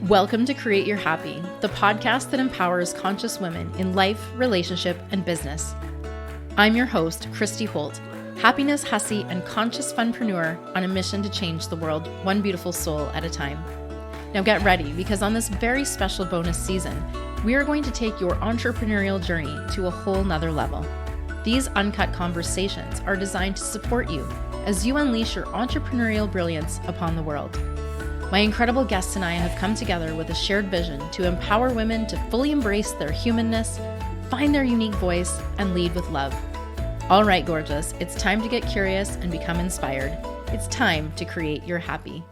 Welcome to Create Your Happy, the podcast that empowers conscious women in life, relationship, and business. I'm your host, Christy Holt, happiness hussy and conscious funpreneur on a mission to change the world one beautiful soul at a time. Now get ready, because on this very special bonus season, we are going to take your entrepreneurial journey to a whole nother level. These uncut conversations are designed to support you as you unleash your entrepreneurial brilliance upon the world. My incredible guests and I have come together with a shared vision to empower women to fully embrace their humanness, find their unique voice, and lead with love. All right, gorgeous, it's time to get curious and become inspired. It's time to create your happy.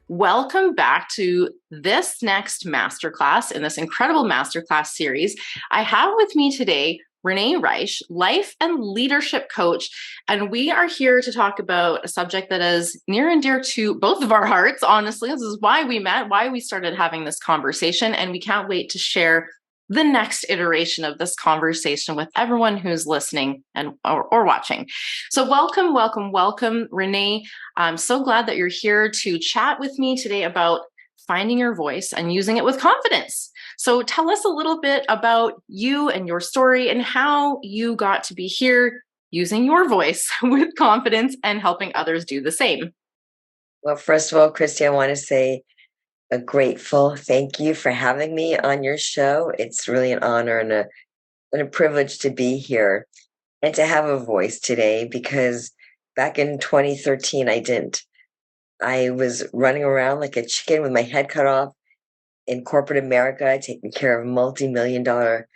Welcome back to this next masterclass in this incredible masterclass series. I have with me today Renee Reisch, life and leadership coach, and we are here to talk about a subject that is near and dear to both of our hearts, honestly. This is why we met, why we started having this conversation, and we can't wait to share the next iteration of this conversation with everyone who's listening and or watching. So welcome, Renee. I'm so glad that you're here to chat with me today about finding your voice and using it with confidence. So tell us a little bit about you and your story and how you got to be here using your voice with confidence and helping others do the same. Well, first of all, Christy, I want to say a grateful thank you for having me on your show. It's really an honor and a privilege to be here and to have a voice today, because back in 2013, I didn't. I was running around like a chicken with my head cut off in corporate America, taking care of multi-million-dollar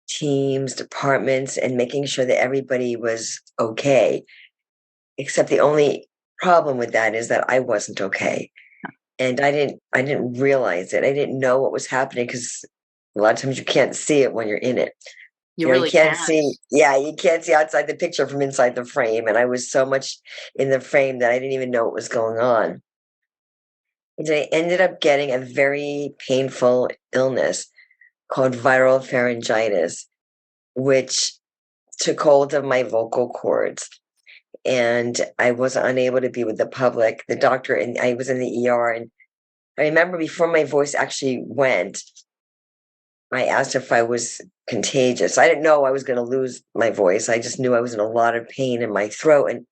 teams, departments, and making sure that everybody was okay. Except the only problem with that is that I wasn't okay. And I didn't realize it. I didn't know what was happening, because a lot of times you can't see it when you're in it. You really can't can. see. Yeah, you can't see outside the picture from inside the frame. And I was so much in the frame that I didn't even know what was going on. And I ended up getting a very painful illness called viral pharyngitis, which took hold of my vocal cords. And I was unable to be with the public. The doctor, and I was in the ER. And I remember before my voice actually went, I asked if I was contagious. I didn't know I was going to lose my voice. I just knew I was in a lot of pain in my throat. And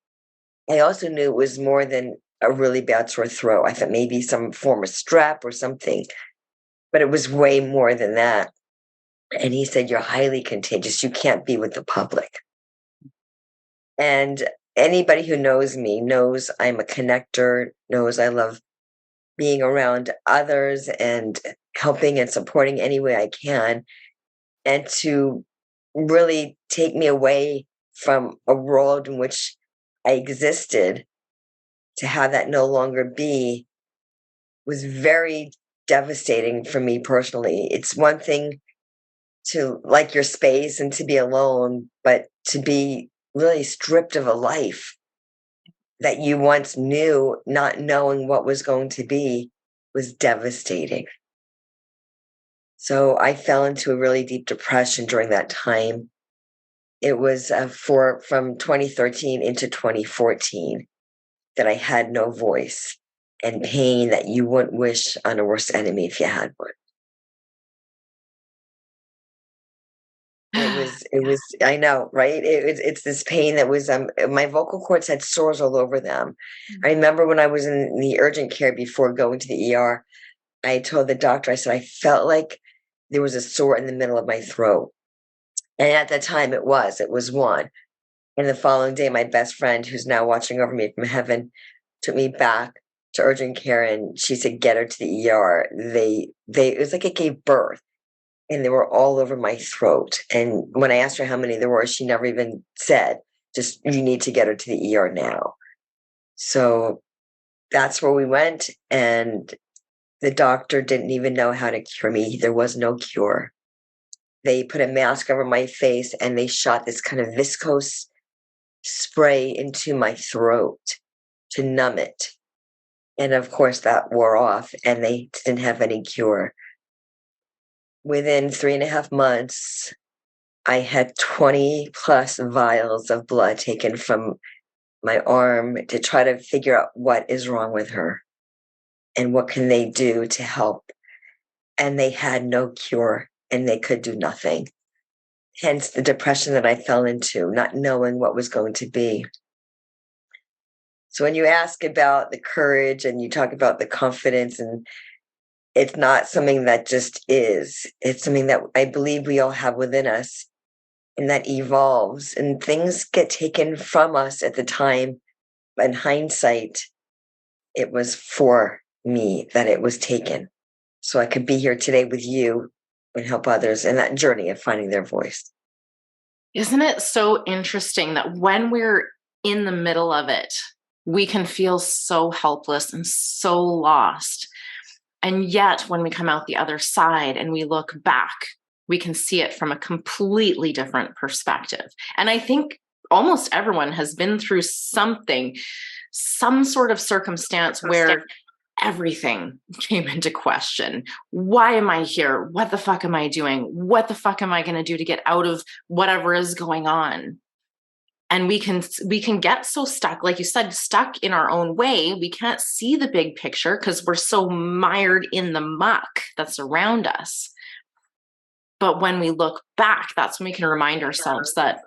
I also knew it was more than a really bad sore throat. I thought maybe some form of strep or something, but it was way more than that. And he said, "You're highly contagious. You can't be with the public." And anybody who knows me knows I'm a connector, knows I love being around others and helping and supporting any way I can. And to really take me away from a world in which I existed, to have that no longer be, was very devastating for me personally. It's one thing to like your space and to be alone, but to be really stripped of a life that you once knew, not knowing what was going to be, was devastating. So I fell into a really deep depression during that time. It was from 2013 into 2014 that I had no voice and pain that you wouldn't wish on a worst enemy if you had one. It was, I know, right? It's this pain that was, my vocal cords had sores all over them. I remember when I was in the urgent care before going to the ER, I told the doctor, I said, I felt like there was a sore in the middle of my throat. And at that time it was one. And the following day, my best friend, who's now watching over me from heaven, took me back to urgent care, and she said, "Get her to the ER." It was like it gave birth, and they were all over my throat. And when I asked her how many there were, she never even said, just, "You need to get her to the ER now." So that's where we went. And the doctor didn't even know how to cure me. There was no cure. They put a mask over my face, and they shot this kind of viscose spray into my throat to numb it. And of course that wore off, and they didn't have any cure. Within 3.5 months, I had 20 plus vials of blood taken from my arm to try to figure out what is wrong with her. and what can they do to help? And they had no cure and they could do nothing. Hence the depression that I fell into, not knowing what was going to be. So when you ask about the courage and you talk about the confidence, and it's not something that just is, it's something that I believe we all have within us and that evolves, and things get taken from us at the time. In hindsight, it was for me that it was taken. So I could be here today with you and help others in that journey of finding their voice. Isn't it so interesting that when we're in the middle of it, we can feel so helpless and so lost. And yet when we come out the other side and we look back, we can see it from a completely different perspective. And I think almost everyone has been through something, some sort of circumstance where everything came into question. Why am I here? What the fuck am I doing? What the fuck am I going to do to get out of whatever is going on? And we can get so stuck, like you said, stuck in our own way. We can't see the big picture because we're so mired in the muck that's around us. But when we look back, that's when we can remind ourselves that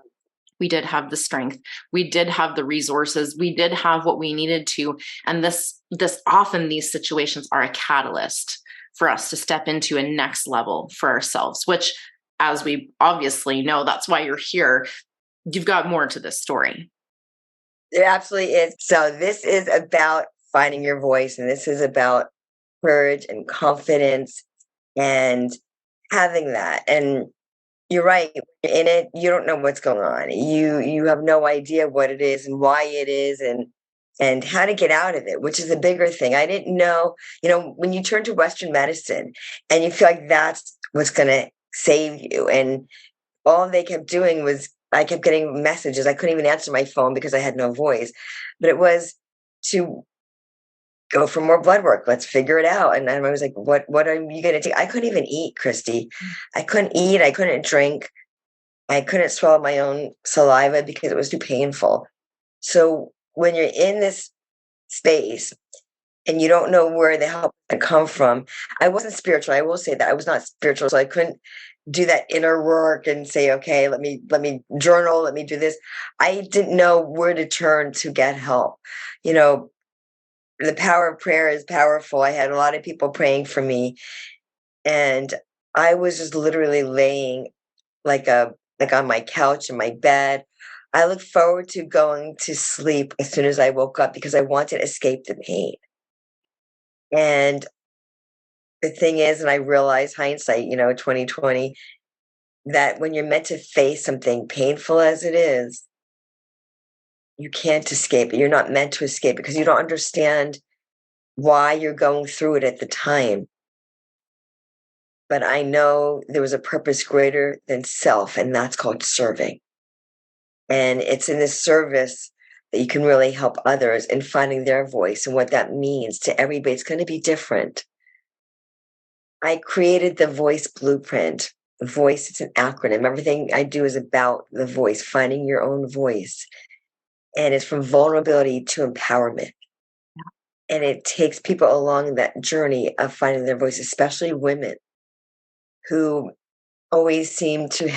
we did have the strength, we did have the resources, we did have what we needed to. And this often these situations are a catalyst for us to step into a next level for ourselves, which, as we obviously know, that's why you're here. You've got more to this story. It absolutely is. So this is about finding your voice, and this is about courage and confidence and having that. And you're right. In it, you don't know what's going on. You have no idea what it is and why it is, and how to get out of it, which is a bigger thing. I didn't know, when you turn to Western medicine and you feel like that's what's going to save you. And all they kept doing was, I kept getting messages. I couldn't even answer my phone because I had no voice, but it was to go for more blood work. Let's figure it out. And I was like, what are you going to do? I couldn't even eat, Christy. I couldn't eat. I couldn't drink. I couldn't swallow my own saliva because it was too painful. So when you're in this space and you don't know where the help can come from, I wasn't spiritual. I will say that I was not spiritual. So I couldn't do that inner work and say, okay, let me journal, let me do this. I didn't know where to turn to get help. The power of prayer is powerful. I had a lot of people praying for me, and I was just literally laying like on my couch in my bed. I look forward to going to sleep as soon as I woke up because I wanted to escape the pain. And the thing is, and I realize hindsight, 2020, that when you're meant to face something painful as it is, you can't escape it. You're not meant to escape it because you don't understand why you're going through it at the time. But I know there was a purpose greater than self, and that's called serving. And it's in this service that you can really help others in finding their voice and what that means to everybody. It's going to be different. I created the voice blueprint. Voice, it's an acronym. Everything I do is about the voice, finding your own voice. And it's from vulnerability to empowerment. And it takes people along that journey of finding their voice, especially women who always seem to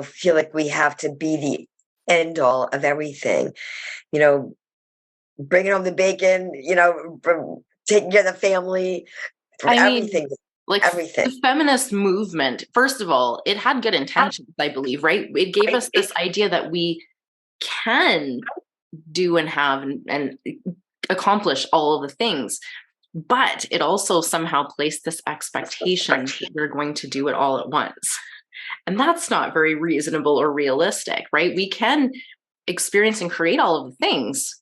feel like we have to be the end all of everything. Bringing home the bacon, taking care of the family, everything. Everything. The feminist movement, first of all, it had good intentions, I believe, right? It gave us this idea that we can do and have and accomplish all of the things. But it also somehow placed this expectation that we're going to do it all at once. And that's not very reasonable or realistic, right? We can experience and create all of the things,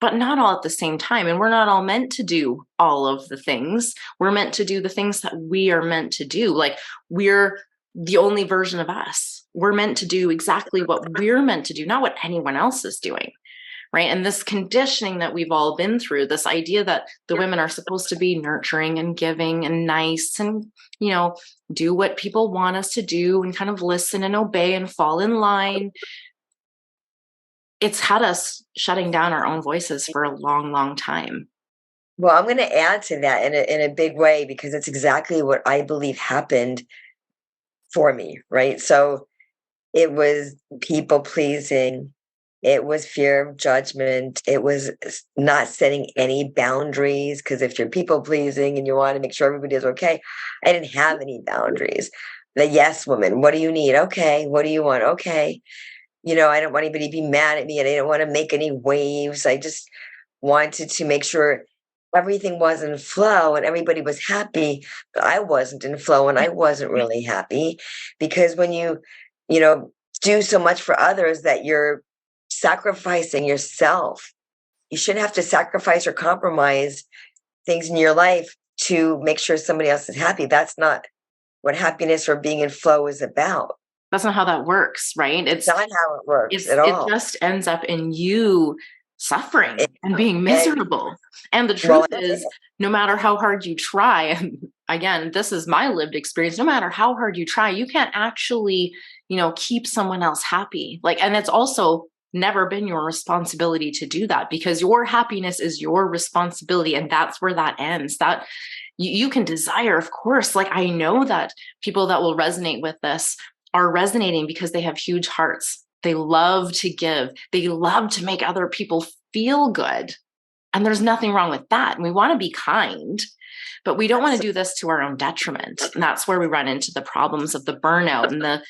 but not all at the same time. And we're not all meant to do all of the things. We're meant to do the things that we are meant to do. Like, we're the only version of us. We're meant to do exactly what we're meant to do, not what anyone else is doing. Right. And this conditioning that we've all been through, this idea that the women are supposed to be nurturing and giving and nice and, do what people want us to do and kind of listen and obey and fall in line. It's had us shutting down our own voices for a long, long time. Well, I'm going to add to that in a big way, because it's exactly what I believe happened for me, right? So it was people pleasing. It was fear of judgment. It was not setting any boundaries, because if you're people pleasing and you want to make sure everybody is okay, I didn't have any boundaries. The yes woman, what do you need? Okay. What do you want? Okay. I don't want anybody to be mad at me, and I didn't want to make any waves. I just wanted to make sure everything was in flow and everybody was happy, but I wasn't in flow and I wasn't really happy, because when you know, do so much for others that you're sacrificing yourself. You shouldn't have to sacrifice or compromise things in your life to make sure somebody else is happy. That's not what happiness or being in flow is about. That's not how that works, right? It's not how it works at It all. just ends up in you suffering It, and being miserable. And the well, truth is, no matter how hard you try, and again, this is my lived experience, no matter how hard you try, you can't actually, keep someone else happy. And it's also never been your responsibility to do that, because your happiness is your responsibility. And that's where that ends. That you can desire, of course. I know that people that will resonate with this are resonating because they have huge hearts. They love to give. They love to make other people feel good. And there's nothing wrong with that. And we want to be kind, but we don't want to do this to our own detriment. And that's where we run into the problems of the burnout and the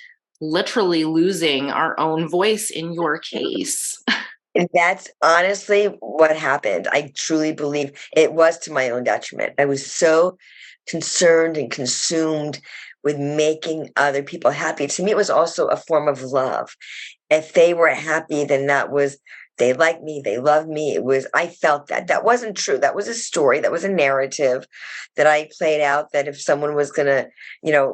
literally losing our own voice in your case. And that's honestly what happened. I truly believe it was to my own detriment. I was so concerned and consumed with making other people happy. To me, it was also a form of love. If they were happy, then they liked me, they loved me. I felt that wasn't true. That was a story. That was a narrative that I played out, that if someone was going to,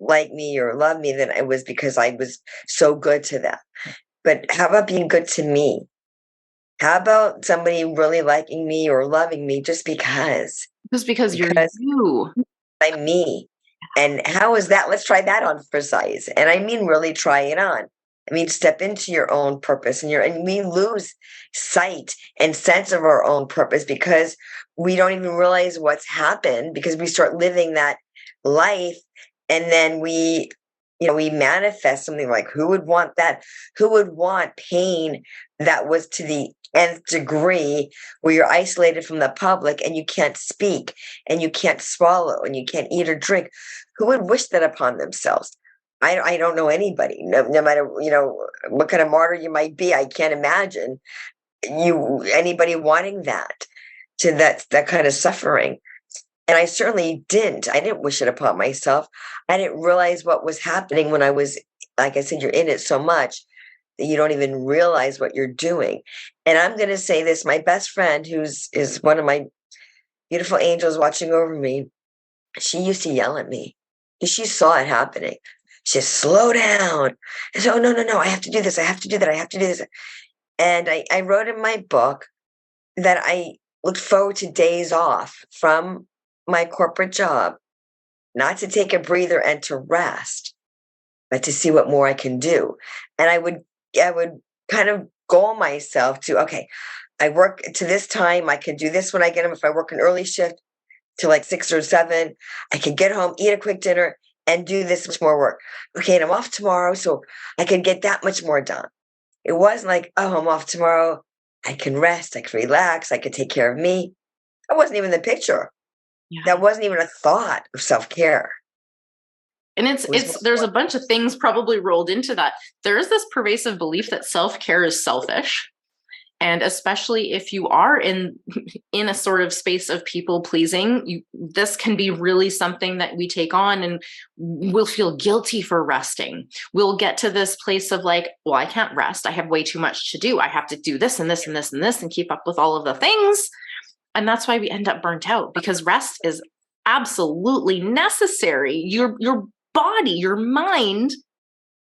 like me or love me, then it was because I was so good to them. But how about being good to me? How about somebody really liking me or loving me just because? Just because you're you. I'm me. And how is that? Let's try that on for size. And I mean, really try it on. I mean, step into your own purpose, and we lose sight and sense of our own purpose because we don't even realize what's happened, because we start living that life. And then we manifest something like, who would want that? Who would want pain that was to the nth degree, where you're isolated from the public and you can't speak and you can't swallow and you can't eat or drink? Who would wish that upon themselves? I don't know anybody. No matter what kind of martyr you might be, I can't imagine anybody wanting that kind of suffering. And I certainly didn't. I didn't wish it upon myself. I didn't realize what was happening when I was, like I said, you're in it so much that you don't even realize what you're doing. And I'm going to say this, my best friend, is one of my beautiful angels watching over me, she used to yell at me. She saw it happening. She said, slow down. And so, no, I have to do this. I have to do that. I have to do this. And I wrote in my book that I looked forward to days off from my corporate job, not to take a breather and to rest, but to see what more I can do. And I would kind of goal myself to, okay, I work to this time. I can do this when I get home. If I work an early shift to like 6 or 7, I can get home, eat a quick dinner, and do this much more work. Okay, and I'm off tomorrow, so I can get that much more done. It wasn't like, oh, I'm off tomorrow. I can rest. I can relax. I can take care of me. That wasn't even the picture. Yeah. That wasn't even a thought of self-care. And there's a bunch of things probably rolled into that. There is this pervasive belief that self-care is selfish. And especially if you are in a sort of space of people pleasing, this can be really something that we take on, and we'll feel guilty for resting. We'll get to this place of like, well, I can't rest. I have way too much to do. I have to do this and this and this and this and keep up with all of the things. And that's why we end up burnt out, because rest is absolutely necessary. Your body, your mind,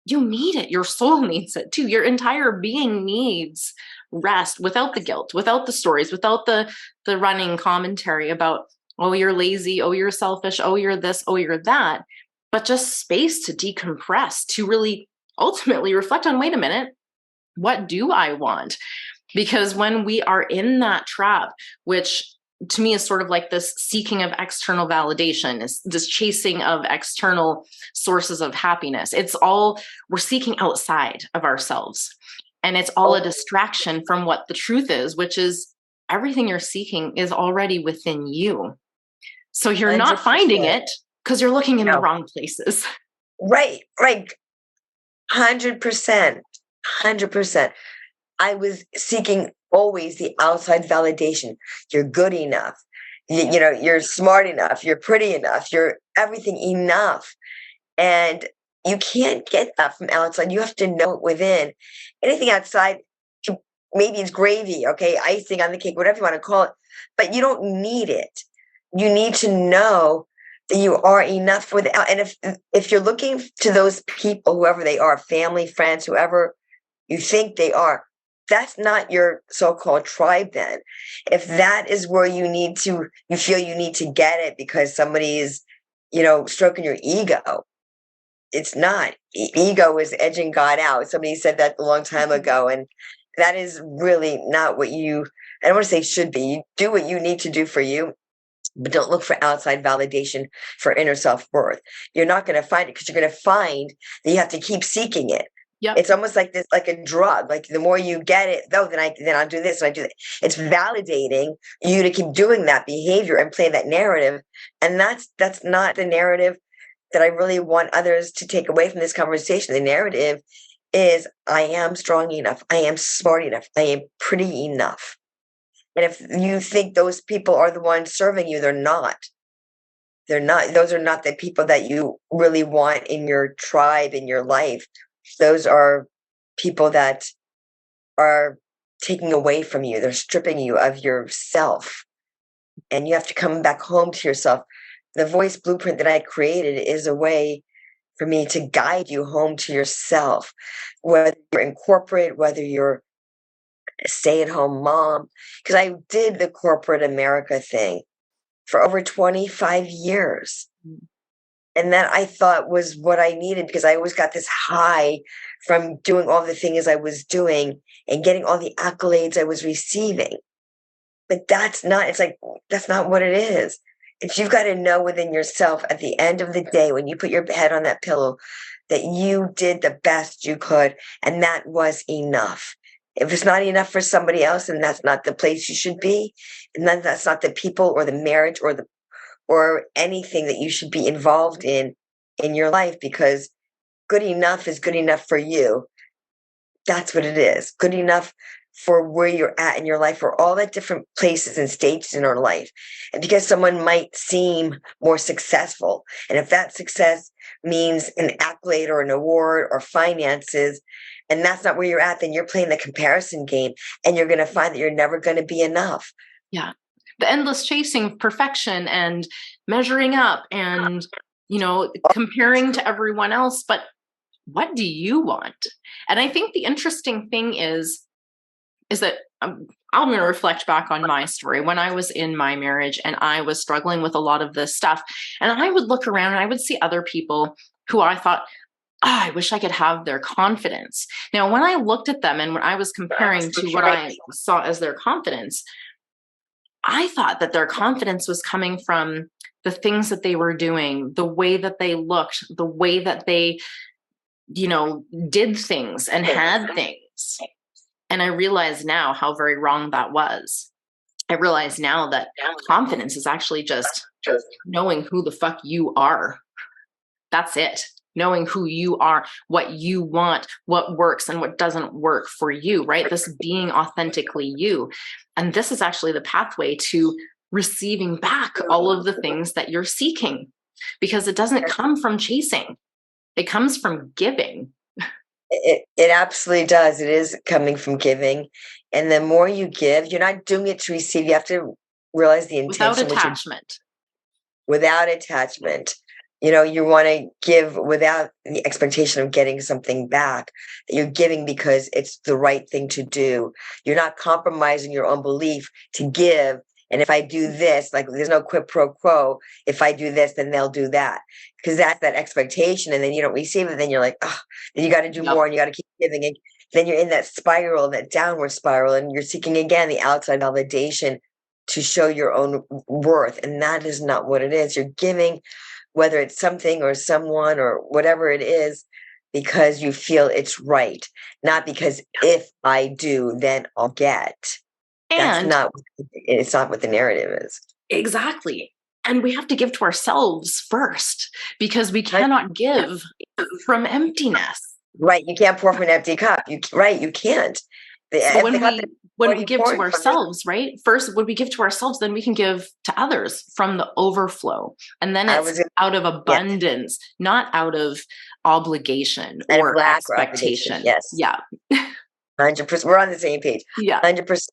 you need it. Your soul needs it too. Your entire being needs rest, without the guilt, without the stories, without the running commentary about, oh, you're lazy, oh, you're selfish, oh, you're this, oh, you're that, but just space to decompress, to really ultimately reflect on, wait a minute, what do I want? Because when we are in that trap, which to me is sort of like this seeking of external validation, is this chasing of external sources of happiness. It's all, we're seeking outside of ourselves. And it's all a distraction from what the truth is, which is everything you're seeking is already within you. So you're 100%. not finding it because you're looking in the wrong places. Right. 100%. 100%. I was seeking always the outside validation. You're good enough. You know, you're smart enough. You're pretty enough. You're everything enough. And you can't get that from outside. You have to know it within. Anything outside, maybe it's gravy, okay, icing on the cake, whatever you want to call it, but you don't need it. You need to know that you are enough without. And if you're looking to those people, whoever they are, family, friends, whoever you think they are, that's not your so-called tribe then. If that is where you feel you need to get it because somebody is, stroking your ego, it's not. Ego is edging God out. Somebody said that a long time ago, and that is really not what I don't want to say should be. You do what you need to do for you, but don't look for outside validation for inner self-worth. You're not going to find it because you're going to find that you have to keep seeking it. Yep. It's almost like this, like a drug. Like the more you get it, then I'll do this and I do that. It's validating you to keep doing that behavior and play that narrative. And that's not the narrative that I really want others to take away from this conversation. The narrative is I am strong enough. I am smart enough. I am pretty enough. And if you think those people are the ones serving you, they're not. They're not. Those are not the people that you really want in your tribe, in your life. Those are people that are taking away from you. They're stripping you of yourself. And you have to come back home to yourself. The voice blueprint that I created is a way for me to guide you home to yourself, whether you're in corporate, whether you're a stay-at-home mom, because I did the corporate America thing for over 25 years. And that I thought was what I needed because I always got this high from doing all the things I was doing and getting all the accolades I was receiving. But that's not what it is. If you've got to know within yourself at the end of the day, when you put your head on that pillow, that you did the best you could, and that was enough. If it's not enough for somebody else, then that's not the place you should be. And then that's not the people or the marriage or anything that you should be involved in your life, because good enough is good enough for you. That's what it is. Good enough for where you're at in your life, for all the different places and stages in our life. And because someone might seem more successful, and if that success means an accolade or an award or finances, and that's not where you're at, then you're playing the comparison game, and you're going to find that you're never going to be enough. Yeah. The endless chasing of perfection and measuring up and, comparing to everyone else. But what do you want? And I think the interesting thing is that I'm going to reflect back on my story when I was in my marriage and I was struggling with a lot of this stuff. And I would look around and I would see other people who I thought, I wish I could have their confidence. Now, when I looked at them and when I was comparing to what I saw as their confidence, I thought that their confidence was coming from the things that they were doing, the way that they looked, the way that they, did things and had things. And I realize now how very wrong that was. I realize now that confidence is actually just knowing who the fuck you are. That's it. Knowing who you are, what you want, what works and what doesn't work for you, right? This being authentically you. And this is actually the pathway to receiving back all of the things that you're seeking, because it doesn't come from chasing. It comes from giving. It absolutely does. It is coming from giving. And the more you give, you're not doing it to receive. You have to realize the intention. Without attachment. Without attachment. You want to give without the expectation of getting something back. You're giving because it's the right thing to do. You're not compromising your own belief to give. And if I do this, like there's no quid pro quo. If I do this, then they'll do that. Because that's that expectation. And then you don't receive it. Then you're like, oh, then you got to do more and you got to keep giving. And then you're in that spiral, that downward spiral, and you're seeking again the outside validation to show your own worth. And that is not what it is. You're giving, whether it's something or someone or whatever it is, because you feel it's right, not because if I do, then I'll get. That's And not, it's not what the narrative is. exactly. And we have to give to ourselves first, because we cannot give from emptiness. Right. You can't pour from an empty cup. You can't. So when we give to ourselves, right? First, when we give to ourselves, then we can give to others from the overflow. And then it's out of abundance, not out of obligation or expectation. Yes. Yeah. 100%. We're on the same page. Yeah. 100%.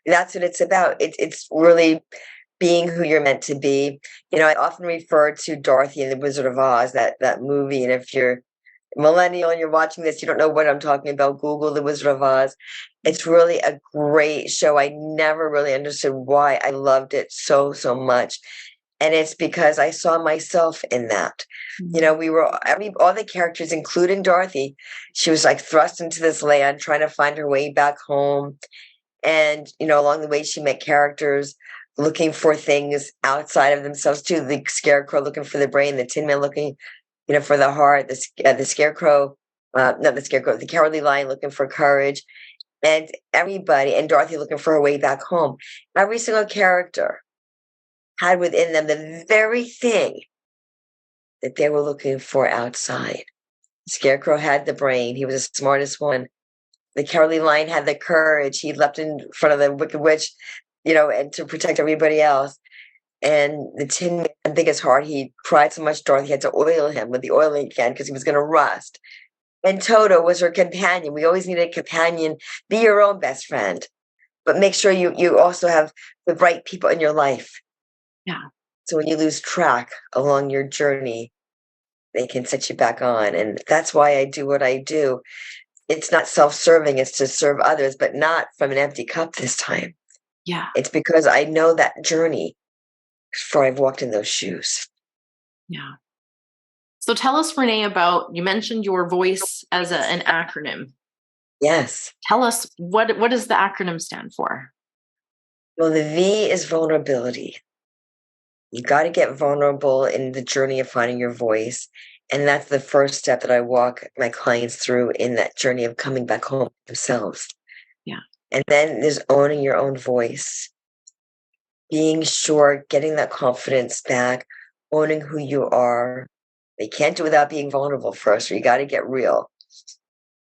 That's what it's about. It's really being who you're meant to be. I often refer to Dorothy and the Wizard of Oz, that movie. And if you're millennial and you're watching this, you don't know what I'm talking about, Google The Wizard of Oz. It's really a great show. I never really understood why I loved it so much. And it's because I saw myself in that. We were all the characters, including Dorothy. She was like thrust into this land, trying to find her way back home. And, along the way, she met characters looking for things outside of themselves too. The Scarecrow looking for the brain, the Tin Man looking, for the heart, the Scarecrow, not the Scarecrow, the Cowardly Lion looking for courage, and everybody, and Dorothy looking for her way back home. Every single character had within them the very thing that they were looking for outside. Scarecrow had the brain. He was the smartest one. The Cowardly Lion had the courage. He leapt in front of the Wicked Witch, and to protect everybody else. And the Tin Man, I think his heart, he cried so much Dorothy had to oil him with the oiling can because he was going to rust. And Toto was her companion. We always needed a companion. Be your own best friend, but make sure you also have the right people in your life. Yeah. So when you lose track along your journey, they can set you back on. And that's why I do what I do. It's not self-serving. It's to serve others, but not from an empty cup this time. Yeah. It's because I know that journey before I've walked in those shoes. Yeah. So tell us, Renee, you mentioned your voice as an acronym. Yes. Tell us, what does the acronym stand for? Well, the V is vulnerability. You got to get vulnerable in the journey of finding your voice. And that's the first step that I walk my clients through in that journey of coming back home themselves. Yeah. And then there's owning your own voice, being sure, getting that confidence back, owning who you are. They can't do without being vulnerable first, so you got to get real.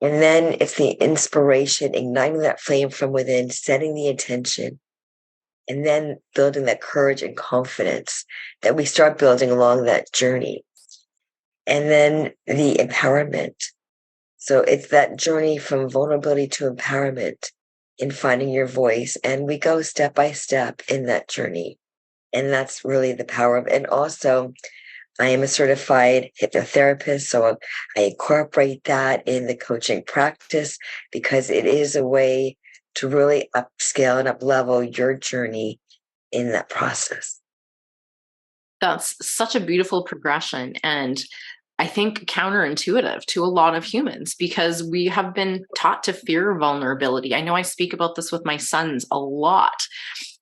And then it's the inspiration, igniting that flame from within, setting the intention, and then building that courage and confidence that we start building along that journey. And then the empowerment. So it's that journey from vulnerability to empowerment in finding your voice. And we go step by step in that journey. And that's really the power of it. And also, I am a certified hypnotherapist, so I incorporate that in the coaching practice because it is a way to really upscale and up-level your journey in that process. That's such a beautiful progression, and I think counterintuitive to a lot of humans because we have been taught to fear vulnerability. I know I speak about this with my sons a lot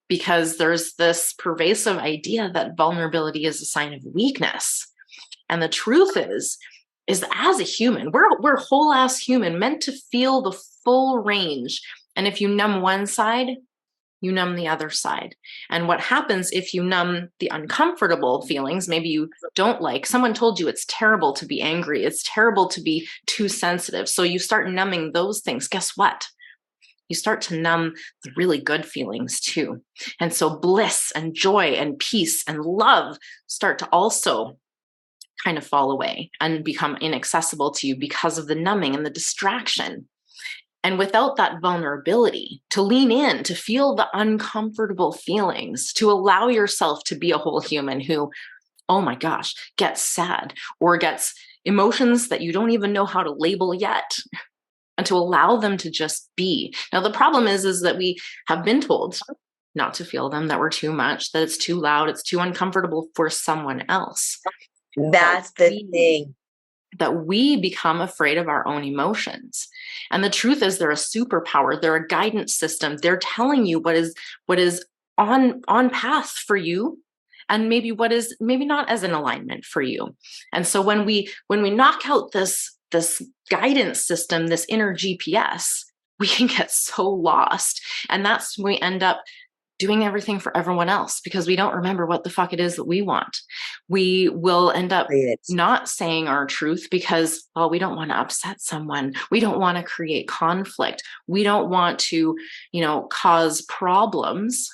because there's this pervasive idea that vulnerability is a sign of weakness. And the truth is as a human, we're whole ass human meant to feel the full range. And if you numb one side, you numb the other side. And what happens if you numb the uncomfortable feelings, maybe you don't like, someone told you it's terrible to be angry, it's terrible to be too sensitive. So you start numbing those things. Guess what? You start to numb the really good feelings too. And so bliss and joy and peace and love start to also kind of fall away and become inaccessible to you because of the numbing and the distraction. And without that vulnerability, to lean in, to feel the uncomfortable feelings, to allow yourself to be a whole human who, oh my gosh, gets sad or gets emotions that you don't even know how to label yet, and to allow them to just be. Now, the problem is that we have been told not to feel them, that we're too much, that it's too loud, it's too uncomfortable for someone else. That's the thing. That we become afraid of our own emotions. And the truth is they're a superpower. They're a guidance system. They're telling you what is on path for you, and maybe what is maybe not as an alignment for you. And so when we knock out this guidance system, this inner GPS, we can get so lost. And that's when we end up doing everything for everyone else because we don't remember what the fuck it is that we want. We will end up not saying our truth because, well, we don't want to upset someone. We don't want to create conflict. We don't want to, cause problems.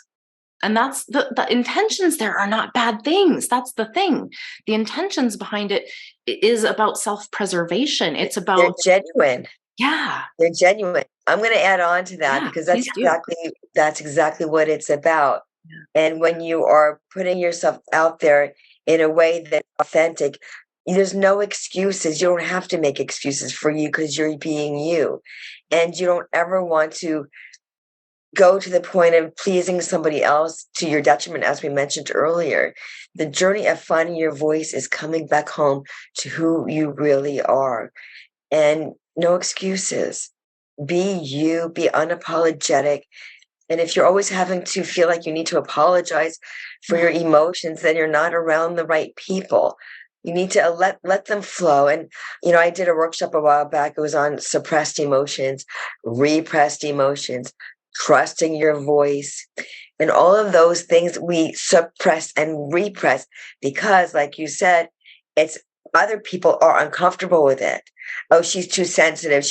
And that's the intentions there are not bad things. That's the thing. The intentions behind it is about self-preservation. It's about they're genuine. Yeah. They're genuine. I'm going to add on to that because that's exactly what it's about. Yeah. And when you are putting yourself out there in a way that's authentic, there's no excuses. You don't have to make excuses for you because you're being you. And you don't ever want to go to the point of pleasing somebody else to your detriment, as we mentioned earlier. The journey of finding your voice is coming back home to who you really are. And no excuses. Be you, be unapologetic. And if you're always having to feel like you need to apologize for your emotions, then you're not around the right people. You need to let them flow. And, I did a workshop a while back. It was on suppressed emotions, repressed emotions, trusting your voice, and all of those things we suppress and repress because, like you said, it's other people are uncomfortable with it. Oh, she's too sensitive.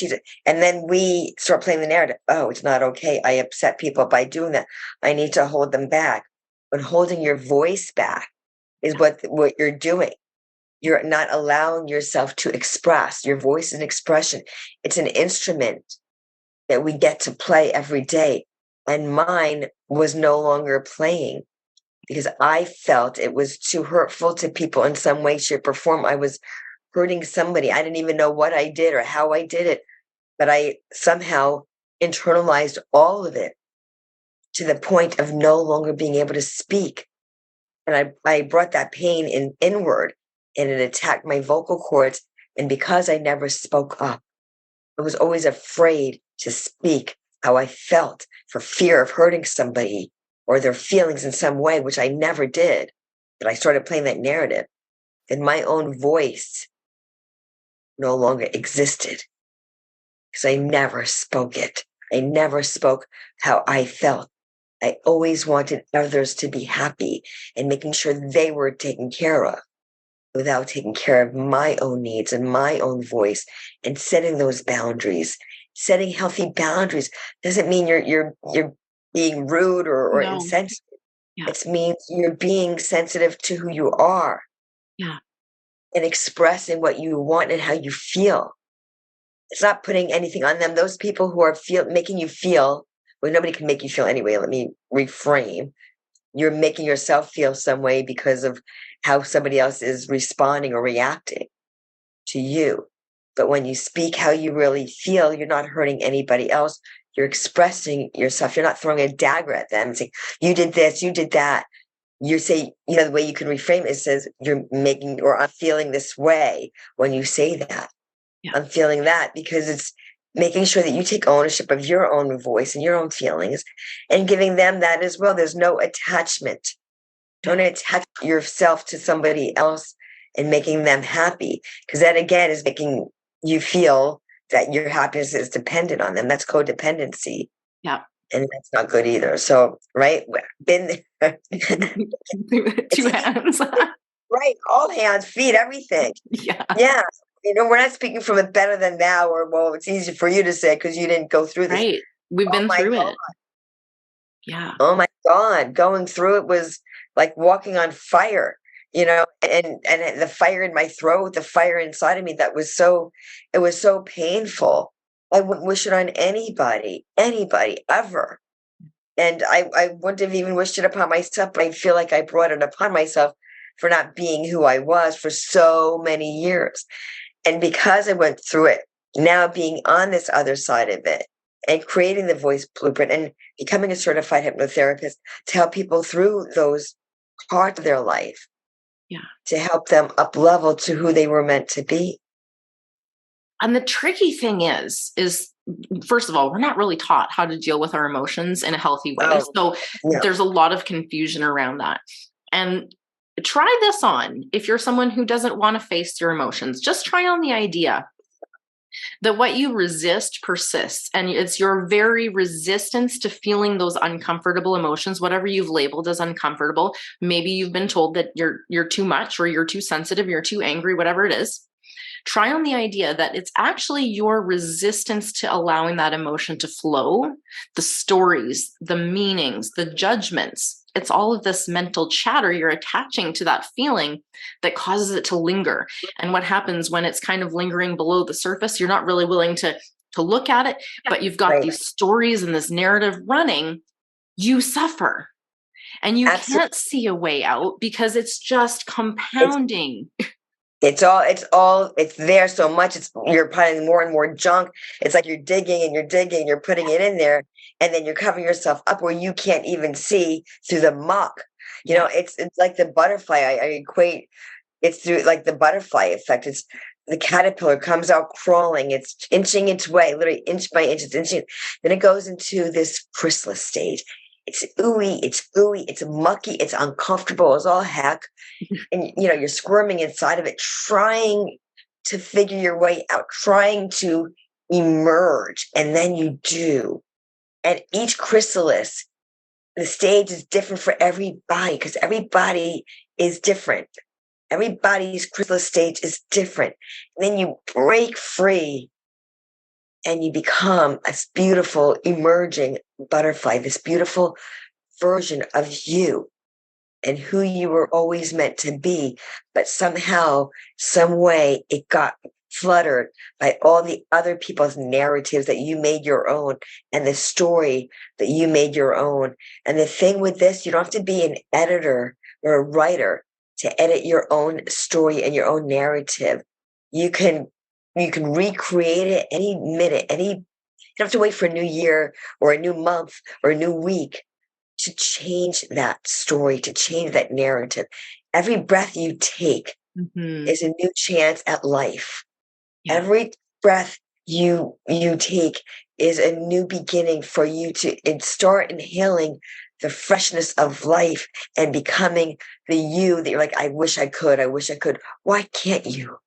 And then we start playing the narrative. Oh, it's not okay. I upset people by doing that. I need to hold them back. But holding your voice back is what you're doing. You're not allowing yourself to express. Your voice is an expression. It's an instrument that we get to play every day. And mine was no longer playing because I felt it was too hurtful to people in some way, shape, or form. I was hurting somebody. I didn't even know what I did or how I did it, but I somehow internalized all of it to the point of no longer being able to speak. And I brought that pain inward, and it attacked my vocal cords. And because I never spoke up, I was always afraid to speak how I felt for fear of hurting somebody or their feelings in some way, which I never did. But I started playing that narrative, and my own voice no longer existed because I never spoke it. I never spoke how I felt. I always wanted others to be happy and making sure they were taken care of without taking care of my own needs and my own voice and setting those boundaries. Setting healthy boundaries doesn't mean you're being rude or insensitive. Yeah. It means you're being sensitive to who you are. Yeah. And expressing what you want and how you feel. It's not putting anything on them. Those people who are making you feel, well, nobody can make you feel anyway. Let me reframe. You're making yourself feel some way because of how somebody else is responding or reacting to you. But when you speak how you really feel, you're not hurting anybody else. You're expressing yourself. You're not throwing a dagger at them and saying, you did this, you did that. You say, the way you can reframe it says you're making, or I'm feeling this way when you say that. Yeah. I'm feeling that because it's making sure that you take ownership of your own voice and your own feelings and giving them that as well. There's no attachment. Don't attach yourself to somebody else and making them happy, because that again is making you feel that your happiness is dependent on them. That's codependency. Yeah. And that's not good either. So, right? Been there. 2 hands. Right. All hands, feet, everything. Yeah. Yeah. We're not speaking from a better than now, or, well, it's easy for you to say because you didn't go through this. Right. We've been through it. Yeah. Oh my God. Going through it was like walking on fire, and the fire in my throat, the fire inside of me, it was so painful. I wouldn't wish it on anybody ever. And I wouldn't have even wished it upon myself, but I feel like I brought it upon myself for not being who I was for so many years. And because I went through it, now being on this other side of it and creating the voice blueprint and becoming a certified hypnotherapist to help people through those parts of their life, to help them up level to who they were meant to be. And the tricky thing is first of all, we're not really taught how to deal with our emotions in a healthy way. Oh, So no. there's a lot of confusion around that. And try this on if you're someone who doesn't want to face your emotions. Just try on the idea that what you resist persists, and it's your very resistance to feeling those uncomfortable emotions, whatever you've labeled as uncomfortable. Maybe you've been told that you're too much, or you're too sensitive, you're too angry, whatever it is. Try on the idea that it's actually your resistance to allowing that emotion to flow, the stories, the meanings, the judgments. It's all of this mental chatter you're attaching to that feeling that causes it to linger. And what happens when it's kind of lingering below the surface, you're not really willing to look at it, but you've got these stories and this narrative running, you suffer. And you can't see a way out because it's just compounding. It's there so much. You're piling more and more junk. It's like you're digging and you're digging, you're putting it in there, and then you're covering yourself up where you can't even see through the muck. You know, it's like the butterfly. I equate it's through like the butterfly effect. It's the caterpillar comes out crawling, it's inching its way, literally inch by inch, it's inching. Then it goes into this chrysalis stage. It's ooey, it's mucky, it's uncomfortable as all heck. And you're squirming inside of it, trying to figure your way out, trying to emerge, and then you do. And each chrysalis, the stage is different for everybody because everybody is different. Everybody's chrysalis stage is different. And then you break free and you become a beautiful emerging butterfly, this beautiful version of you and who you were always meant to be. But somehow, some way, it got fluttered by all the other people's narratives that you made your own and the story that you made your own. And the thing with this, you don't have to be an editor or a writer to edit your own story and your own narrative. You can recreate it any minute, you don't have to wait for a new year or a new month or a new week to change that story, to change that narrative. Every breath you take is a new chance at life. Yeah. Every breath you take is a new beginning for you to start inhaling the freshness of life and becoming the you that you're like, I wish I could. Why can't you?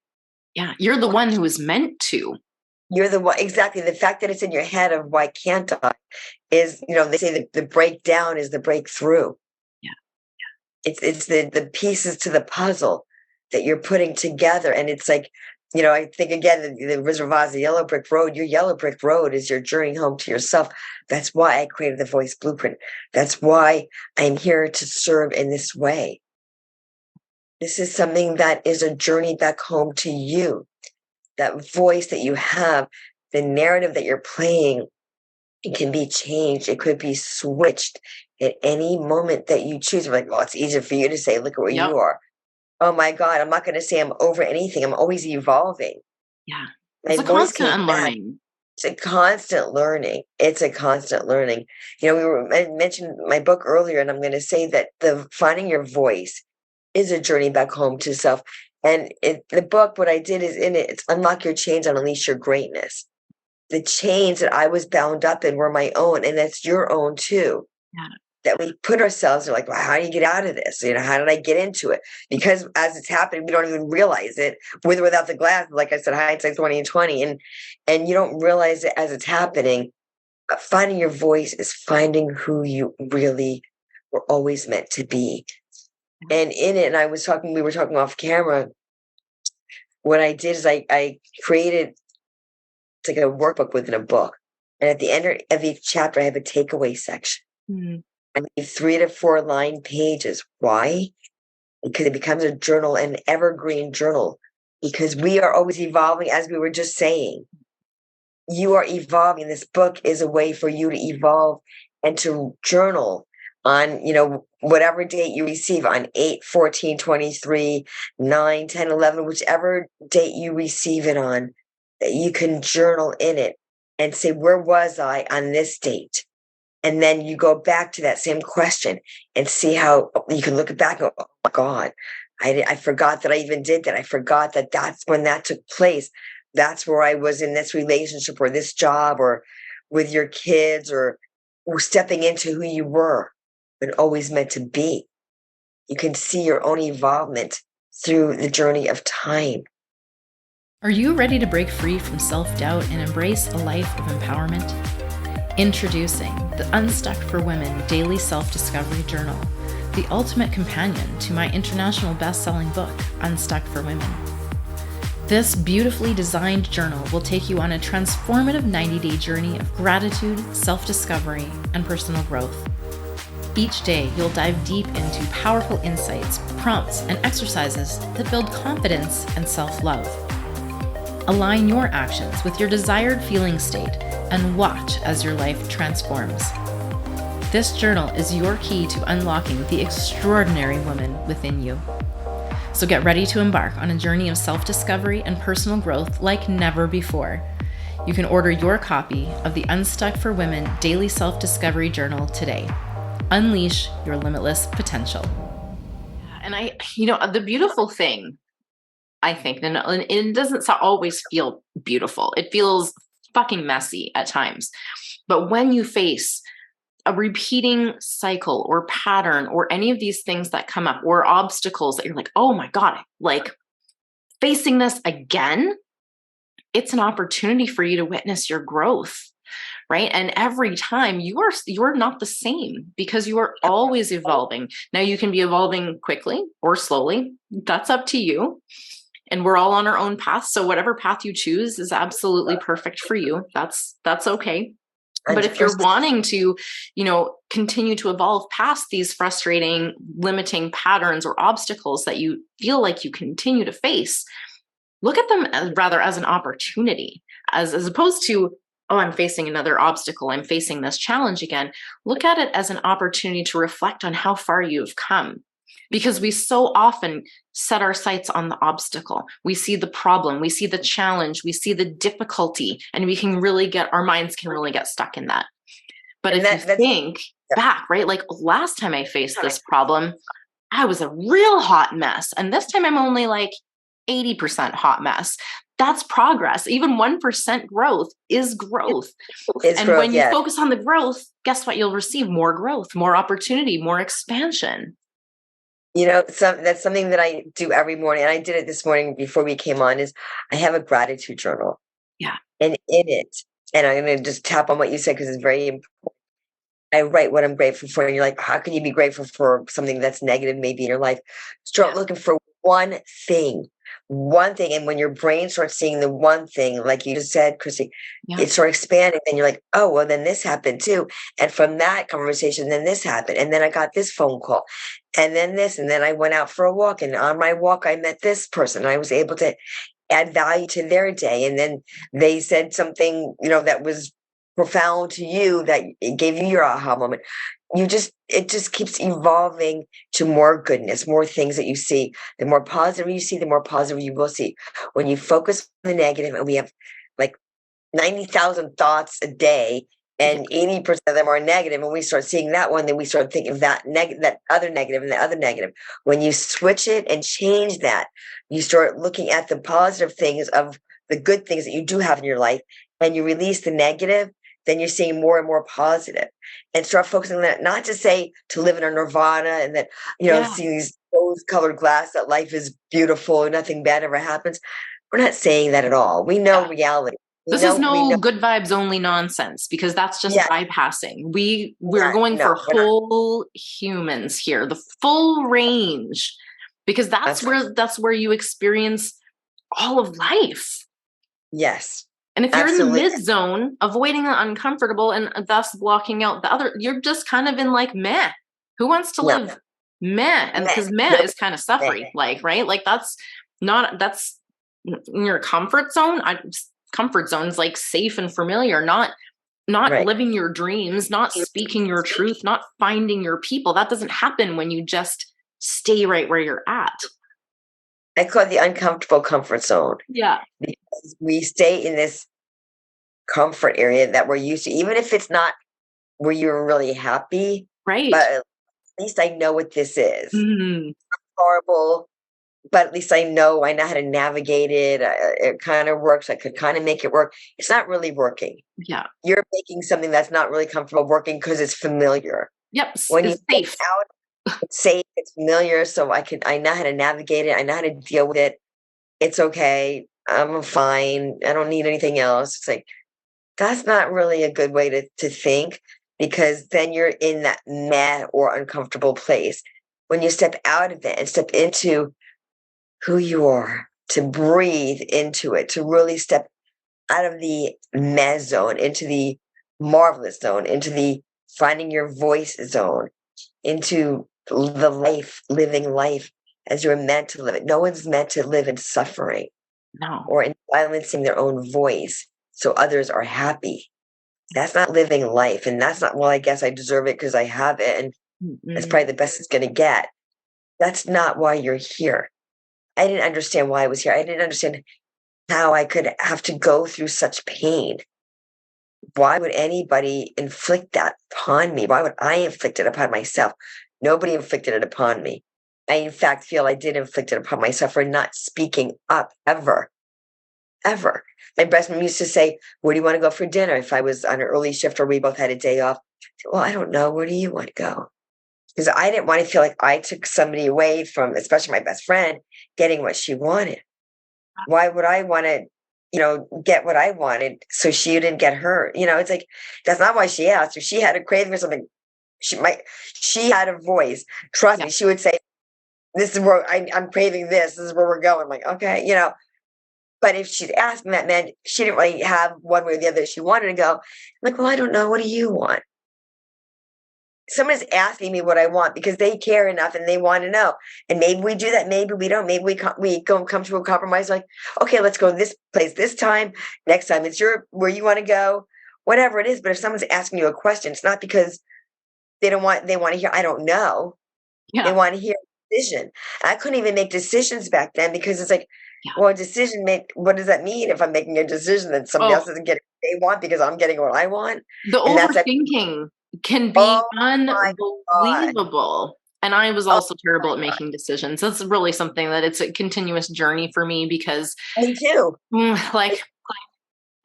Yeah, you're the one who is meant to. You're the one, exactly. The fact that it's in your head of why can't I is, they say that the breakdown is the breakthrough. Yeah. It's the pieces to the puzzle that you're putting together. And it's like, I think again, the Wizard of Oz, the yellow brick road, your yellow brick road is your journey home to yourself. That's why I created the Voice Blueprint. That's why I'm here to serve in this way. This is something that is a journey back home to you. That voice that you have, the narrative that you're playing, it can be changed. It could be switched at any moment that you choose. Like, well, it's easier for you to say, look at where you are. Oh my God, I'm not going to say I'm over anything. I'm always evolving. Yeah. It's a constant unlearning. It's a constant learning. I mentioned my book earlier, and I'm going to say that the finding your voice is a journey back home to self. And the book, what I did is in it, it's Unlock Your Chains and Unleash Your Greatness. The chains that I was bound up in were my own, and that's your own too. Yeah. That we put ourselves, like, well, how do you get out of this? How did I get into it? Because as it's happening, we don't even realize it, with or without the glass. Like I said, hindsight's 20/20, and you don't realize it as it's happening. But finding your voice is finding who you really were always meant to be. And in it, and we were talking off camera. What I did is I created, it's like a workbook within a book. And at the end of each chapter, I have a takeaway section. I leave 3 to 4 line pages. Why? Because it becomes a journal, an evergreen journal. Because we are always evolving, as we were just saying. You are evolving. This book is a way for you to evolve and to journal on, whatever date you receive, on 8, 14, 23, 9, 10, 11, whichever date you receive it on, that you can journal in it and say, where was I on this date? And then you go back to that same question and see how you can look back and go, oh my God, I forgot that I even did that. I forgot that that's when that took place. that's where I was in this relationship or this job or with your kids or stepping into who you were and always meant to be. You can see your own evolvement through the journey of time. Are you ready to break free from self-doubt and embrace a life of empowerment? Introducing the Unstuck for Women Daily Self-Discovery Journal, the ultimate companion to my international best-selling book, Unstuck for Women. This beautifully designed journal will take you on a transformative 90-day journey of gratitude, self-discovery, and personal growth. Each day, you'll dive deep into powerful insights, prompts, and exercises that build confidence and self-love. Align your actions with your desired feeling state and watch as your life transforms. This journal is your key to unlocking the extraordinary woman within you. So get ready to embark on a journey of self-discovery and personal growth like never before. You can order your copy of the Unstuck for Women Daily Self-Discovery Journal today. Unleash your limitless potential. And the beautiful thing, I think, and it doesn't always feel beautiful. It feels fucking messy at times. But when you face a repeating cycle or pattern or any of these things that come up or obstacles that you're like, oh my God, like facing this again, it's an opportunity for you to witness your growth, right? And every time you're not the same because you are always evolving. Now you can be evolving quickly or slowly. That's up to you. And we're all on our own path. So whatever path you choose is absolutely perfect for you. That's okay. But if you're wanting to, continue to evolve past these frustrating, limiting patterns or obstacles that you feel like you continue to face, look at them as an opportunity, as opposed to, oh, I'm facing another obstacle. I'm facing this challenge again. Look at it as an opportunity to reflect on how far you've come. Because we so often set our sights on the obstacle. We see the problem, we see the challenge, we see the difficulty, and our minds can really get stuck in that. But if you think back, right, like last time I faced this problem, I was a real hot mess. And this time I'm only like 80% hot mess. That's progress. Even 1% growth is growth. When you focus on the growth, guess what? You'll receive more growth, more opportunity, more expansion. That's something that I do every morning. And I did it this morning before we came on, is I have a gratitude journal. Yeah. And in it, and I'm going to just tap on what you said because it's very important. I write what I'm grateful for. And you're like, how can you be grateful for something that's negative maybe in your life? Start looking for one thing. And when your brain starts seeing the one thing, like you just said, Christy, it starts expanding. And you're like, oh, well, then this happened too. And from that conversation, then this happened. And then I got this phone call and then this, and then I went out for a walk. And on my walk, I met this person. I was able to add value to their day. And then they said something, that was profound to you, that it gave you your aha moment. It just keeps evolving to more goodness, more things that you see. The more positive you see, the more positive you will see. When you focus on the negative, and we have like 90,000 thoughts a day, and 80% of them are negative, and we start seeing that one, then we start thinking of that other negative and the other negative. When you switch it and change that, you start looking at the positive things of the good things that you do have in your life, and you release the negative, then you're seeing more and more positive, and start focusing on that. Not to say to live in a nirvana and that, see these rose-colored glass, that life is beautiful and nothing bad ever happens. We're not saying that at all. We know reality. This is no good vibes only nonsense, because that's just bypassing. We're going for whole humans here, the full range, because that's where you experience all of life. Yes. And if you're in the mid zone, avoiding the uncomfortable and thus blocking out the other, you're just kind of in like meh. Who wants to live meh? And because meh is kind of suffering, right? Like that's in your comfort zone. Comfort zone's like safe and familiar, not living your dreams, not speaking your truth, not finding your people. That doesn't happen when you just stay right where you're at. I call it the uncomfortable comfort zone. Yeah. Because we stay in this comfort area that we're used to, even if it's not where you're really happy. Right. But at least I know what this is. Mm-hmm. Horrible, but at least I know how to navigate it. It kind of works. I could kind of make it work. It's not really working. Yeah. You're making something that's not really comfortable working because it's familiar. Yep. When you It's step safe. out, it's safe, it's familiar, so I know how to navigate it. I know how to deal with it. It's okay. I'm fine. I don't need anything else. It's like, that's not really a good way to think, because then you're in that meh or uncomfortable place. When you step out of it and step into who you are, to breathe into it, to really step out of the meh zone into the marvelous zone, into the finding your voice zone, into the life, living life as you're meant to live it. No one's meant to live in suffering No. or in silencing their own voice so others are happy. That's not living life. And that's not, well, I guess I deserve it because I have it. And that's probably the best it's going to get. That's not why you're here. I didn't understand why I was here. I didn't understand how I could have to go through such pain. Why would anybody inflict that upon me? Why would I inflict it upon myself? Nobody inflicted it upon me. I, in fact, feel I did inflict it upon myself for not speaking up ever, ever. My best friend used to say, "Where do you want to go for dinner?" If I was on an early shift or we both had a day off. Well, I don't know. Where do you want to go? Because I didn't want to feel like I took somebody away from, especially my best friend, getting what she wanted. Why would I want to, get what I wanted so she didn't get hurt? It's like, that's not why she asked. If she had a craving for something, she had a voice. Trust me, she would say, "This is where I'm craving this. This is where we're going." I'm like, okay, but if she'd asked me, that meant she didn't really have one way or the other that she wanted to go. I'm like, well, I don't know. What do you want? Someone's asking me what I want because they care enough and they want to know. And maybe we do that. Maybe we don't. Maybe we come to a compromise. Like, okay, let's go this place this time. Next time it's where you want to go, whatever it is. But if someone's asking you a question, it's not because they want to hear, I don't know. Yeah. They want to hear a decision. I couldn't even make decisions back then because it's like, well, a decision what does that mean if I'm making a decision that somebody else doesn't get what they want because I'm getting what I want? The And that's overthinking can be oh my God. unbelievable. And I was Oh also terrible my at God. making decisions. That's really something that it's a continuous journey for me because Me too. like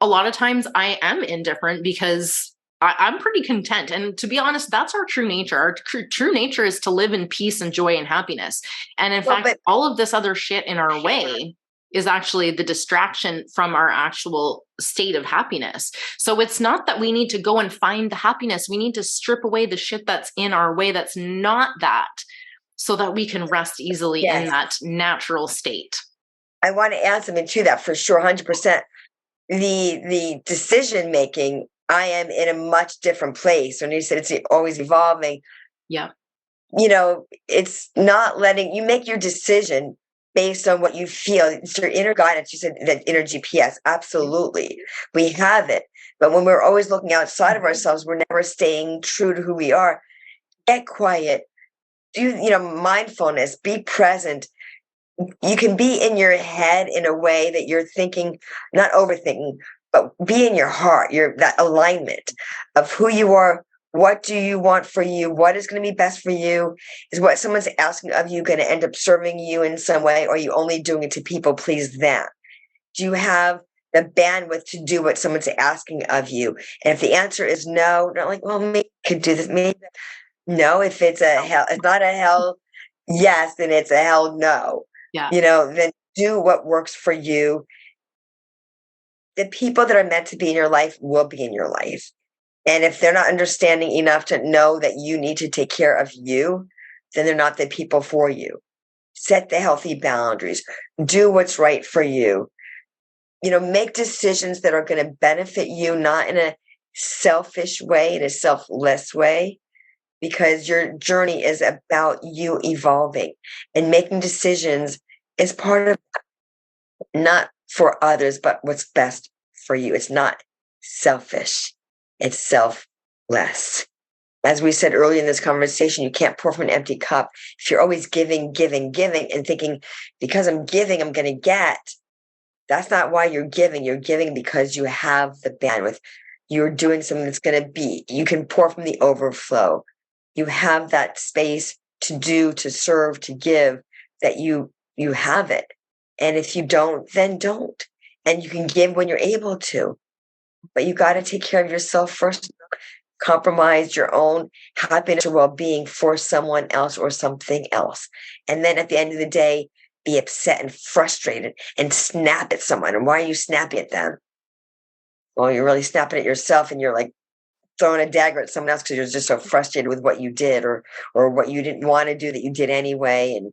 a lot of times I am indifferent because I'm pretty content. And to be honest, that's our true nature. Our true nature is to live in peace and joy and happiness. And in fact, all of this other shit in our way is actually the distraction from our actual state of happiness. So it's not that we need to go and find the happiness. We need to strip away the shit that's in our way that's not that, so that we can rest easily in that natural state. I want to add something to that for sure, 100%. The decision making, I am in a much different place. When you said it's always evolving, yeah, it's not letting you make your decision based on what you feel. It's your inner guidance. You said that inner GPS. Absolutely, we have it. But when we're always looking outside of ourselves, we're never staying true to who we are. Get quiet. Do mindfulness. Be present. You can be in your head in a way that you're thinking, not overthinking, but be in your heart, that alignment of who you are. What do you want for you? What is going to be best for you? Is what someone's asking of you going to end up serving you in some way? Or are you only doing it to people please them? Do you have the bandwidth to do what someone's asking of you? And if the answer is no, not like, well, maybe I could do this. Maybe no. If it's it's not a hell yes, then it's a hell no. Yeah. Then do what works for you. The people that are meant to be in your life will be in your life. And if they're not understanding enough to know that you need to take care of you, then they're not the people for you. Set the healthy boundaries. Do what's right for you. Make decisions that are going to benefit you, not in a selfish way, in a selfless way, because your journey is about you evolving, and making decisions is part of not for others, but what's best for you. It's not selfish. It's selfless. As we said earlier in this conversation, you can't pour from an empty cup. If you're always giving, giving, giving, and thinking, because I'm giving, I'm going to get, that's not why you're giving. You're giving because you have the bandwidth. You're doing something that's going to be, you can pour from the overflow. You have that space to do, to serve, to give, that you you have it. And if you don't, then don't. And you can give when you're able to, but you got to take care of yourself first. Compromise your own happiness or well-being for someone else or something else. And then at the end of the day, be upset and frustrated and snap at someone. And why are you snapping at them? Well, you're really snapping at yourself, and you're like throwing a dagger at someone else because you're just so frustrated with what you did or what you didn't want to do that you did anyway. And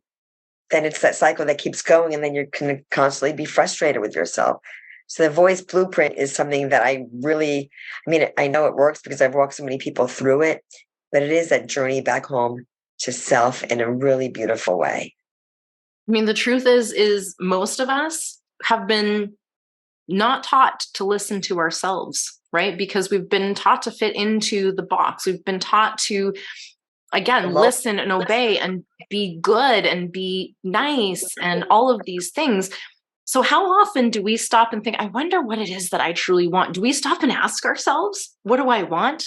then it's that cycle that keeps going, and then you're going to constantly be frustrated with yourself. So the voice blueprint is something that I know it works because I've walked so many people through it, but it is that journey back home to self in a really beautiful way. I mean, the truth is most of us have been not taught to listen to ourselves, right? Because we've been taught to fit into the box. We've been taught to, again, listen and obey and be good and be nice and all of these things. So how often do we stop and think, I wonder what it is that I truly want? Do we stop and ask ourselves, what do I want?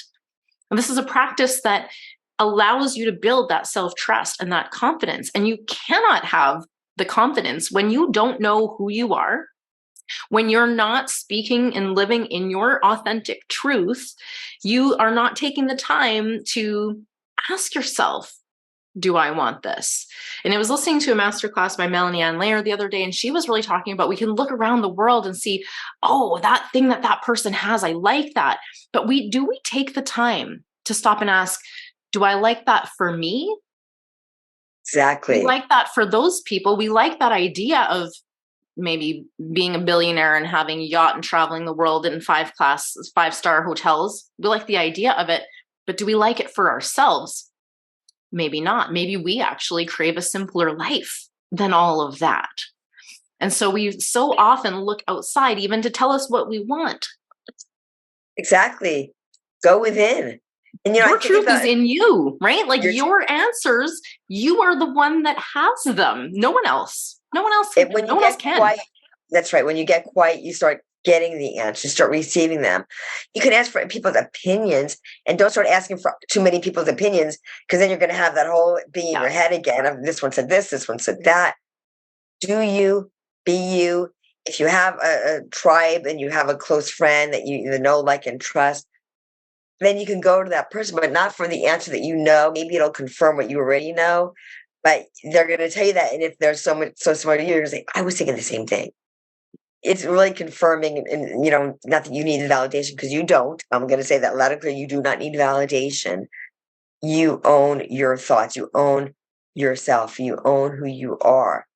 And this is a practice that allows you to build that self-trust and that confidence. And you cannot have the confidence when you don't know who you are, when you're not speaking and living in your authentic truth. You are not taking the time to ask yourself, do I want this? And I was listening to a masterclass by Melanie Ann Layer the other day, and she was really talking about, we can look around the world and see, oh, that thing that person has, I like that. But do we take the time to stop and ask, do I like that for me? Exactly. We like that for those people. We like that idea of maybe being a billionaire and having a yacht and traveling the world in 5-star hotels. We like the idea of it, but do we like it for ourselves? Maybe not. Maybe we actually crave a simpler life than all of that. And so we so often look outside even to tell us what we want. Exactly. Go within. And your truth is in you, right? Like your answers, you are the one that has them. No one else. No one else. No one else can. Quiet, that's right. When you get quiet, you start getting the answers, start receiving them. You can ask for people's opinions, and don't start asking for too many people's opinions, because then you're going to have that whole being in your head again of this one said this one said that. Do you, be you. If you have a tribe and you have a close friend that you know, like, and trust, then you can go to that person, but not for the answer that you know. Maybe it'll confirm what you already know, but they're going to tell you that. And if they're so smart, you're going to say, I was thinking the same thing. It's really confirming, and not that you need validation, because you don't. I'm going to say that loud and clear. You do not need validation. You own your thoughts. You own yourself. You own who you are.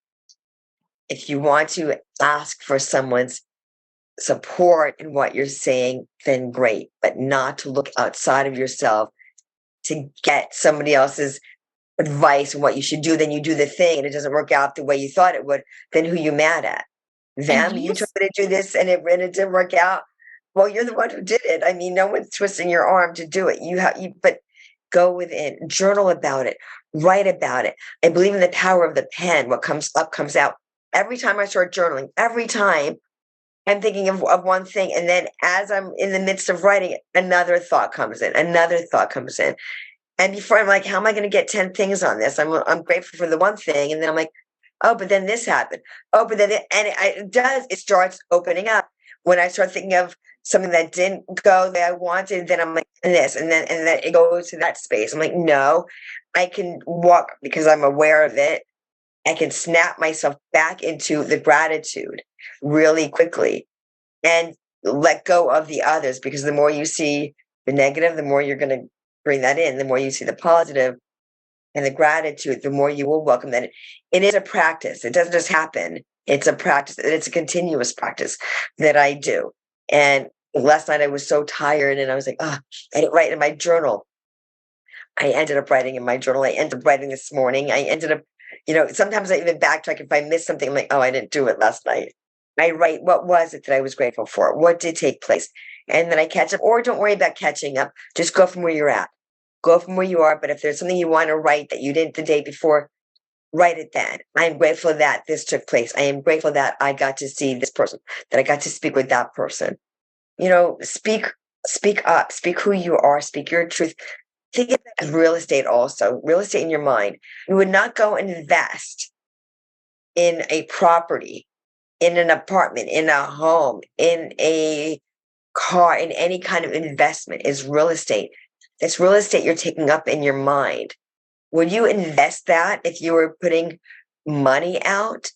If you want to ask for someone's support in what you're saying, then great, but not to look outside of yourself to get somebody else's advice on what you should do. Then you do the thing and it doesn't work out the way you thought it would. Then who you mad at? Them? You told me to do this and it didn't work out. Well, you're the one who did it. I mean, no one's twisting your arm to do it. But go within, journal about it, write about it. I believe in the power of the pen. What comes up comes out. Every time I start journaling, every time I'm thinking of one thing, and then as I'm in the midst of writing it, another thought comes in, and before I'm like, how am I going to get 10 things on this? I'm grateful for the one thing, and then I'm like, oh, but then this happened. Oh, but then it starts opening up. When I start thinking of something that didn't go the way I wanted, then I'm like, this, and then it goes to that space. I'm like, no, I can walk, because I'm aware of it. I can snap myself back into the gratitude really quickly and let go of the others, because the more you see the negative, the more you're going to bring that in. The more you see the positive and the gratitude, the more you will welcome that. It is a practice. It doesn't just happen. It's a practice. It's a continuous practice that I do. And last night I was so tired and I was like, I didn't write in my journal. I ended up writing in my journal. I ended up writing this morning. I ended up, sometimes I even backtrack if I miss something. I'm like, I didn't do it last night. I write, what was it that I was grateful for? What did take place? And then I catch up, or don't worry about catching up. Just go from where you're at. Go from where you are. But if there's something you want to write that you didn't the day before, write it then. I'm grateful that this took place. I am grateful that I got to see this person, that I got to speak with that person. Speak up, speak who you are, speak your truth. Think of it as real estate also, real estate in your mind. You would not go and invest in a property, in an apartment, in a home, in a car, in any kind of investment is real estate. It's real estate you're taking up in your mind. Would you invest that if you were putting money out?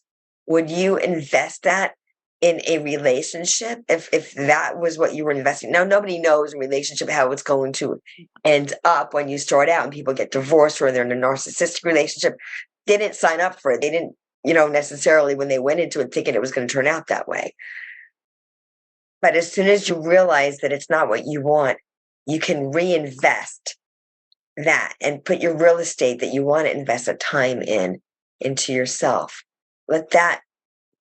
Would you invest that in a relationship if that was what you were investing? Now, nobody knows in a relationship how it's going to end up when you start out and people get divorced or they're in a narcissistic relationship. They didn't sign up for it. They didn't, necessarily when they went into it thinking it was going to turn out that way. But as soon as you realize that it's not what you want, you can reinvest that and put your real estate that you want to invest a time into yourself. Let that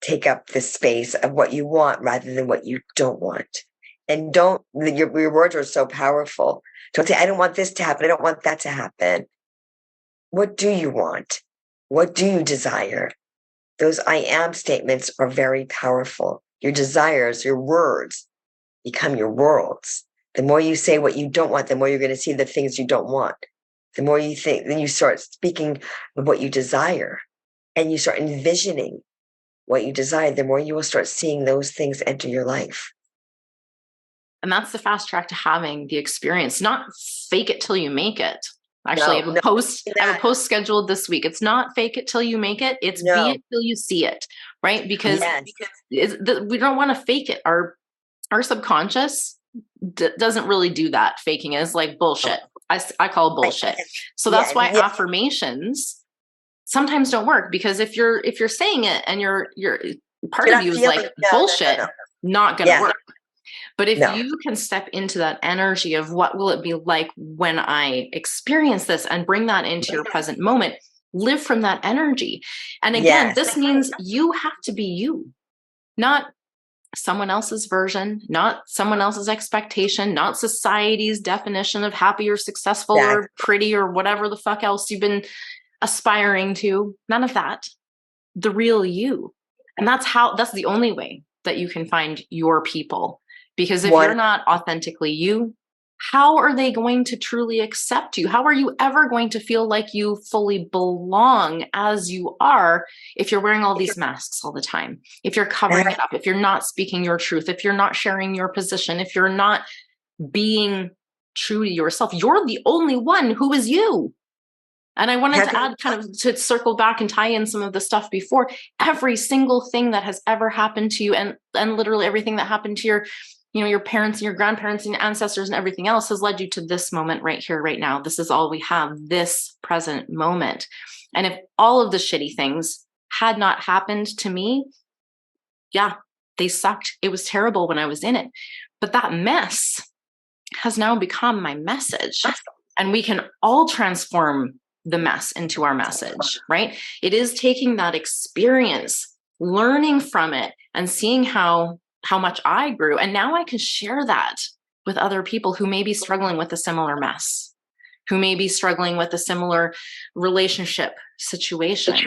take up the space of what you want rather than what you don't want. And your words are so powerful. Don't say, I don't want this to happen. I don't want that to happen. What do you want? What do you desire? Those I am statements are very powerful. Your desires, your words become your worlds. The more you say what you don't want, the more you're going to see the things you don't want. The more you think, then you start speaking of what you desire and you start envisioning what you desire, the more you will start seeing those things enter your life. And that's the fast track to having the experience, not fake it till you make it. Actually, I have a post scheduled this week. It's not fake it till you make it. It's be it till you see it, right? Because we don't want to fake it. Our subconscious doesn't really do that. Faking it is like bullshit. I call it bullshit. So that's why affirmations sometimes don't work, because if you're saying it and you're part of you is like bullshit, not gonna work. But if you can step into that energy of what will it be like when I experience this and bring that into your present moment, live from that energy. And again, this means you have to be you, not someone else's version, not someone else's expectation, not society's definition of happy or successful or pretty or whatever the fuck else you've been aspiring to. None of that. The real you. And that's the only way that you can find your people. Because if you're not authentically you, how are they going to truly accept you? How are you ever going to feel like you fully belong as you are if you're wearing all these masks all the time? If you're covering it up, if you're not speaking your truth, if you're not sharing your position, if you're not being true to yourself, you're the only one who is you. And I wanted to add, kind of to circle back and tie in some of the stuff before. Every single thing that has ever happened to you, and literally everything that happened to your parents and your grandparents and ancestors and everything else has led you to this moment right here, right now. This is all we have, this present moment. And if all of the shitty things had not happened to me, they sucked. It was terrible when I was in it. But that mess has now become my message. And we can all transform the mess into our message, right? It is taking that experience, learning from it, and seeing how much I grew. And now I can share that with other people who may be struggling with a similar mess, who may be struggling with a similar relationship situation.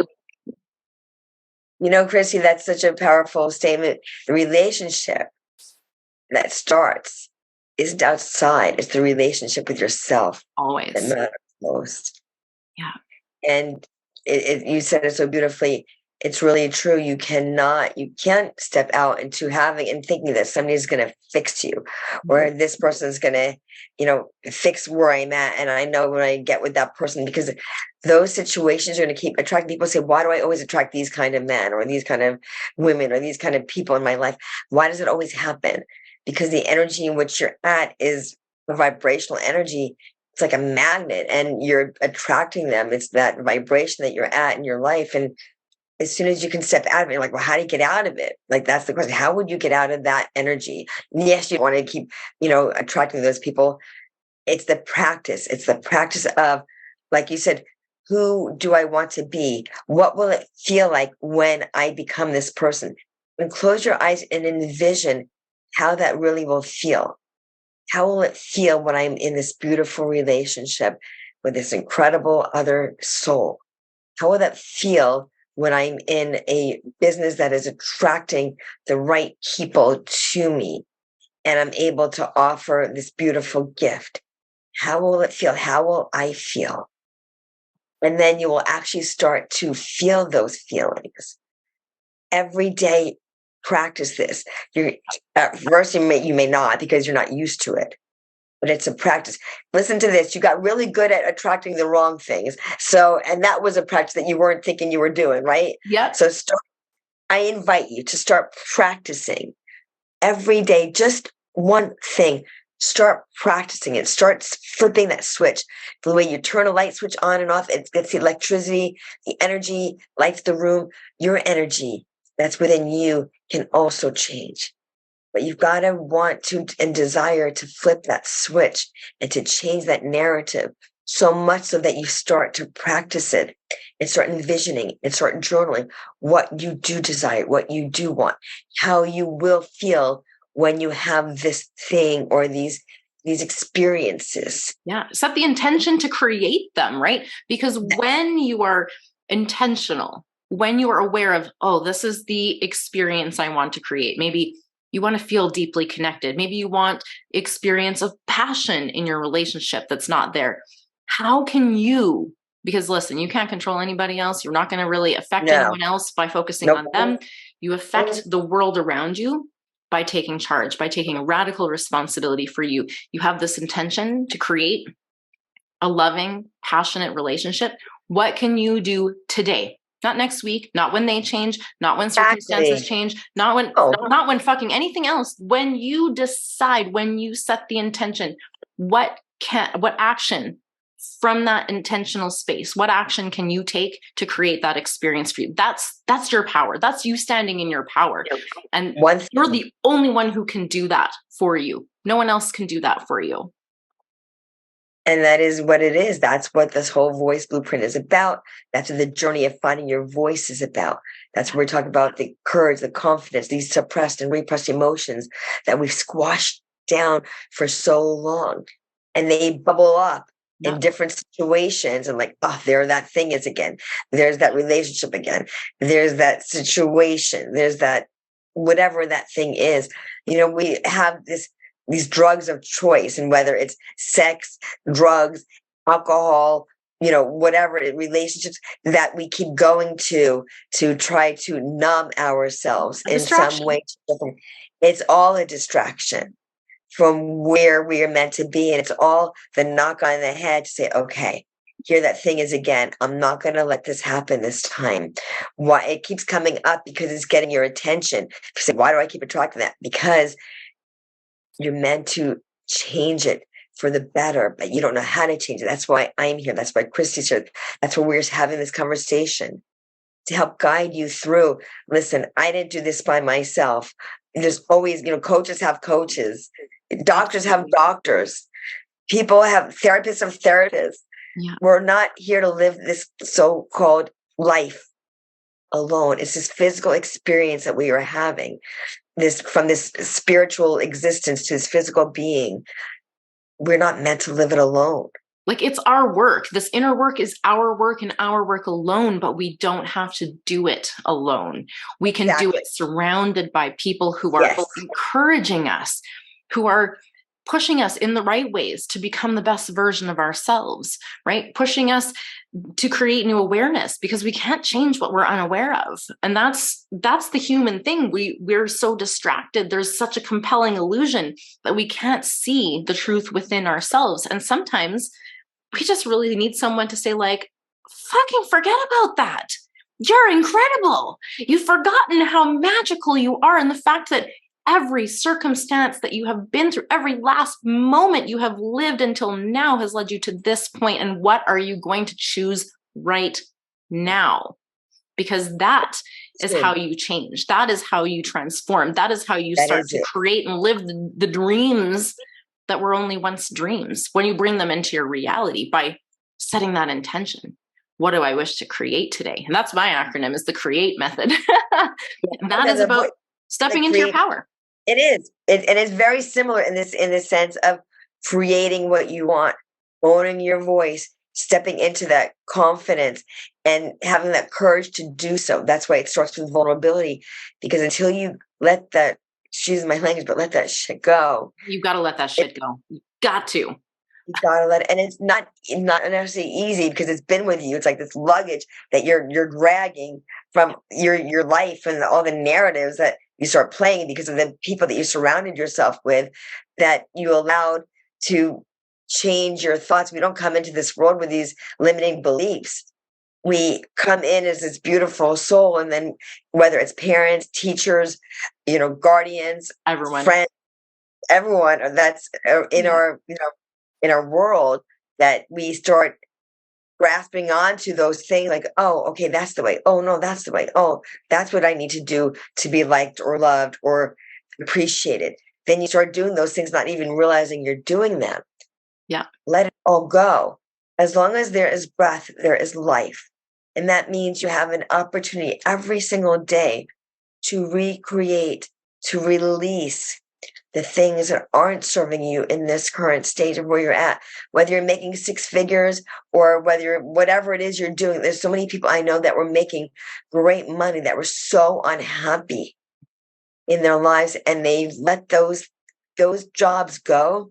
Chrissy, that's such a powerful statement. The relationship that starts isn't outside. It's the relationship with yourself. Always. That matters most. Yeah. And you said it so beautifully. It's really true. You can't step out into having and thinking that somebody's going to fix you, or this person's going to, fix where I'm at. And I know when I get with that person, because those situations are going to keep attracting people. Say, why do I always attract these kind of men or these kind of women or these kind of people in my life? Why does it always happen? Because the energy in which you're at is a vibrational energy. It's like a magnet, and you're attracting them. It's that vibration that you're at in your life. And as soon as you can step out of it, you're like, well, how do you get out of it? Like, that's the question. How would you get out of that energy? Yes, you want to keep, attracting those people. It's the practice. It's the practice of, like you said, who do I want to be? What will it feel like when I become this person? And close your eyes and envision how that really will feel. How will it feel when I'm in this beautiful relationship with this incredible other soul? How will that feel when I'm in a business that is attracting the right people to me and I'm able to offer this beautiful gift? How will it feel? How will I feel? And then you will actually start to feel those feelings. every day practice this. You at first you may not because you're not used to it, but it's a practice. Listen to this. You got really good at attracting the wrong things. So, and that was a practice that you weren't thinking you were doing, right? Yep. So I invite you to start practicing every day, just one thing. Start practicing it. Start flipping that switch. The way you turn a light switch on and off, it gets the electricity, the energy, lights the room. Your energy that's within you can also change. But you've got to want to and desire to flip that switch and to change that narrative so much so that you start to practice it and start envisioning and start journaling what you do desire, what you do want, how you will feel when you have this thing or these experiences. Yeah. Set the intention to create them, right? Because when you are intentional, when you are aware of, oh, this is the experience I want to create. Maybe you want to feel deeply connected. Maybe you want experience of passion in your relationship that's not there. How can you, because listen, you can't control anybody else. You're not going to really affect anyone else by focusing on them. You affect the world around you by taking charge, by taking a radical responsibility for you. You have this intention to create a loving, passionate relationship. What can you do today? Not next week, not when they change, not when circumstances change, not when fucking anything else. When you decide, when you set the intention, what action from that intentional space, what action can you take to create that experience for you? That's your power. That's you standing in your power. And you're the only one who can do that for you. No one else can do that for you. And that is what it is. That's what this whole voice blueprint is about. That's what the journey of finding your voice is about. That's where we're talking about the courage, the confidence, these suppressed and repressed emotions that we've squashed down for so long. And they bubble up in different situations. And like, oh, there that thing is again. There's that relationship again. There's that situation. There's that whatever that thing is. You know, we have these drugs of choice, and whether it's sex, drugs, alcohol, you know, whatever, relationships that we keep going to try to numb ourselves in some way. It's all a distraction from where we are meant to be. And it's all the knock on the head to say, okay, here that thing is again. I'm not going to let this happen this time. Why it keeps coming up? Because it's getting your attention. You say, why do I keep attracting that? Because you're meant to change it for the better, but you don't know how to change it. That's why I'm here. That's why Christy's here. That's why we're having this conversation to help guide you through. Listen, I didn't do this by myself. There's always, you know, coaches have coaches, doctors have doctors, people have therapists have therapists. Yeah. We're not here to live this so-called life alone. It's this physical experience that we are having. From this spiritual existence to this physical being, we're not meant to live it alone. Like, it's our work. This inner work is our work and our work alone, but we don't have to do it alone. We can do it surrounded by people who are encouraging us, who are pushing us in the right ways to become the best version of ourselves, right? Pushing us to create new awareness, because we can't change what we're unaware of. And that's the human thing. We're so distracted. There's such a compelling illusion that we can't see the truth within ourselves. And sometimes we just really need someone to say, like, fucking forget about that. You're incredible. You've forgotten how magical you are. And the fact that every circumstance that you have been through, every last moment you have lived until now has led you to this point. And what are you going to choose right now? Because that is how you change. That is how you transform. That is how you start to create and live the dreams that were only once dreams, when you bring them into your reality by setting that intention. What do I wish to create today? And that's my acronym, is the CREATE method. And that is about stepping into your power. It is. And it's very similar in the sense of creating what you want, owning your voice, stepping into that confidence and having that courage to do so. That's why it starts with vulnerability, because until you let that, excuse my language, but let that shit go. You've got to let that shit go. You got to. You gotta let it, and it's not necessarily easy because it's been with you. It's like this luggage that you're dragging from your life and all the narratives that you start playing because of the people that you surrounded yourself with, that you allowed to change your thoughts. We don't come into this world with these limiting beliefs. We come in as this beautiful soul, and then whether it's parents, teachers, guardians, everyone, friends, everyone that's in our in our world, that we start grasping onto those things like, oh, okay, that's the way. Oh, no, that's the way. Oh, that's what I need to do to be liked or loved or appreciated. Then you start doing those things, not even realizing you're doing them. Yeah. Let it all go. As long as there is breath, there is life. And that means you have an opportunity every single day to recreate, to release the things that aren't serving you in this current state of where you're at, whether you're making 6 figures or whatever it is you're doing. There's so many people I know that were making great money that were so unhappy in their lives, and they let those jobs go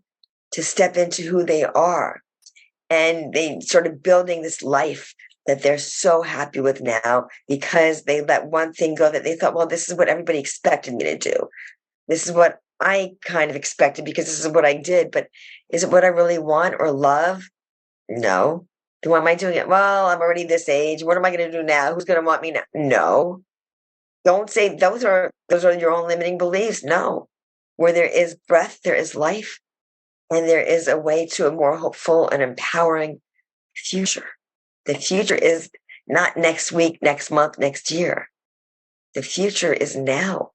to step into who they are. And they started building this life that they're so happy with now because they let one thing go that they thought, well, this is what everybody expected me to do. This is what I kind of expected because this is what I did, but is it what I really want or love? No. Then why am I doing it? Well, I'm already this age. What am I going to do now? Who's going to want me now? No. Don't say those are your own limiting beliefs. No. Where there is breath, there is life, and there is a way to a more hopeful and empowering future. The future is not next week, next month, next year. The future is now.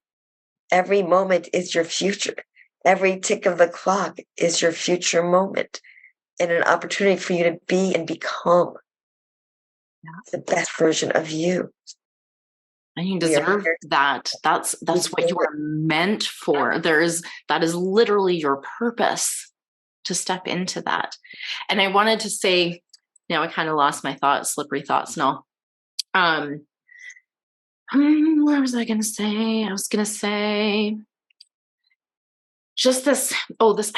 Every moment is your future. Every tick of the clock is your future moment, and an opportunity for you to be and become the best version of you. And you deserve that. That's what you are meant for. That is literally your purpose, to step into that. And I wanted to say, now I kind of lost my thoughts, slippery thoughts now. What was I going to say? I was going to say just this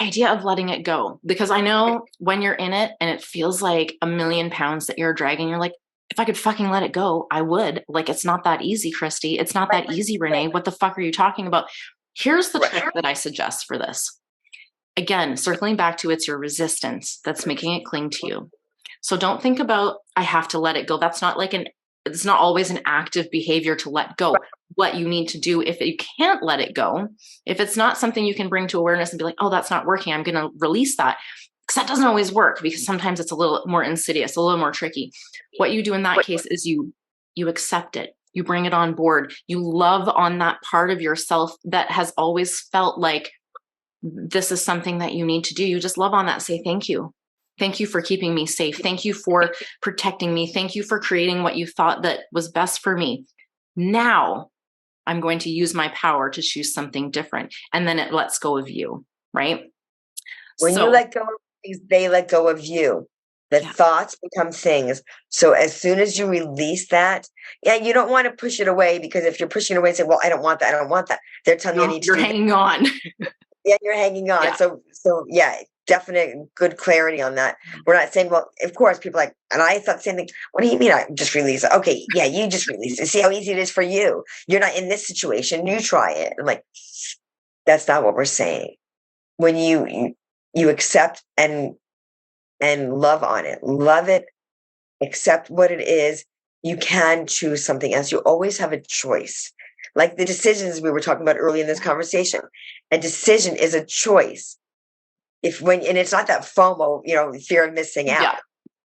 idea of letting it go, because I know when you're in it and it feels like 1,000,000 pounds that you're dragging, you're like, if I could fucking let it go, I would. Like, it's not that easy, Christy. It's not that easy, Renee. What the fuck are you talking about? Here's the trick that I suggest for this. Again, circling back to, it's your resistance that's making it cling to you. So don't think about, I have to let it go. That's not it's not always an active behavior to let go. What you need to do, if you can't let it go, if it's not something you can bring to awareness and be like, oh, that's not working, I'm going to release that. Because that doesn't always work, because sometimes it's a little more insidious, a little more tricky. What you do in that case is you accept it. You bring it on board. You love on that part of yourself that has always felt like this is something that you need to do. You just love on that. Say, thank you. Thank you for keeping me safe. Thank you for protecting me. Thank you for creating what you thought that was best for me. Now I'm going to use my power to choose something different. And then it lets go of you, right? When you let go of things, they let go of you. The thoughts become things. So as soon as you release that, you don't want to push it away, because if you're pushing it away and say, well, I don't want that, I don't want that, they're telling you I need to. You're hanging on. Yeah, you're hanging on. Yeah. So definite good clarity on that. We're not saying, well, of course, people like, and I thought the same thing. What do you mean I just release it? Okay, yeah, you just release it. See how easy it is for you. You're not in this situation. You try it. I'm like, that's not what we're saying. When you accept and love on it, love it, accept what it is, you can choose something else. You always have a choice. Like the decisions we were talking about early in this conversation. A decision is a choice. And it's not that FOMO, fear of missing out. Yeah.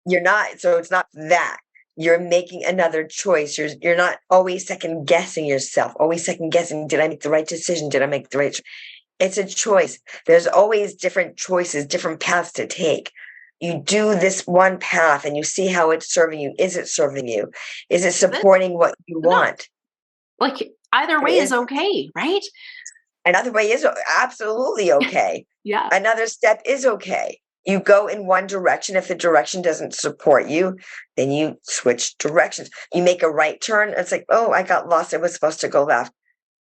You're not, so it's not that. You're making another choice. You're not always second guessing yourself, always second guessing, did I make the right decision? Did I make the right choice? It's a choice. There's always different choices, different paths to take. You do this one path and you see how it's serving you. Is it serving you? Is it supporting what you want? Like, either way is okay, right? Another way is absolutely okay. Yeah. Another step is okay. You go in one direction. If the direction doesn't support you, then you switch directions. You make a right turn. It's like, oh, I got lost. I was supposed to go left.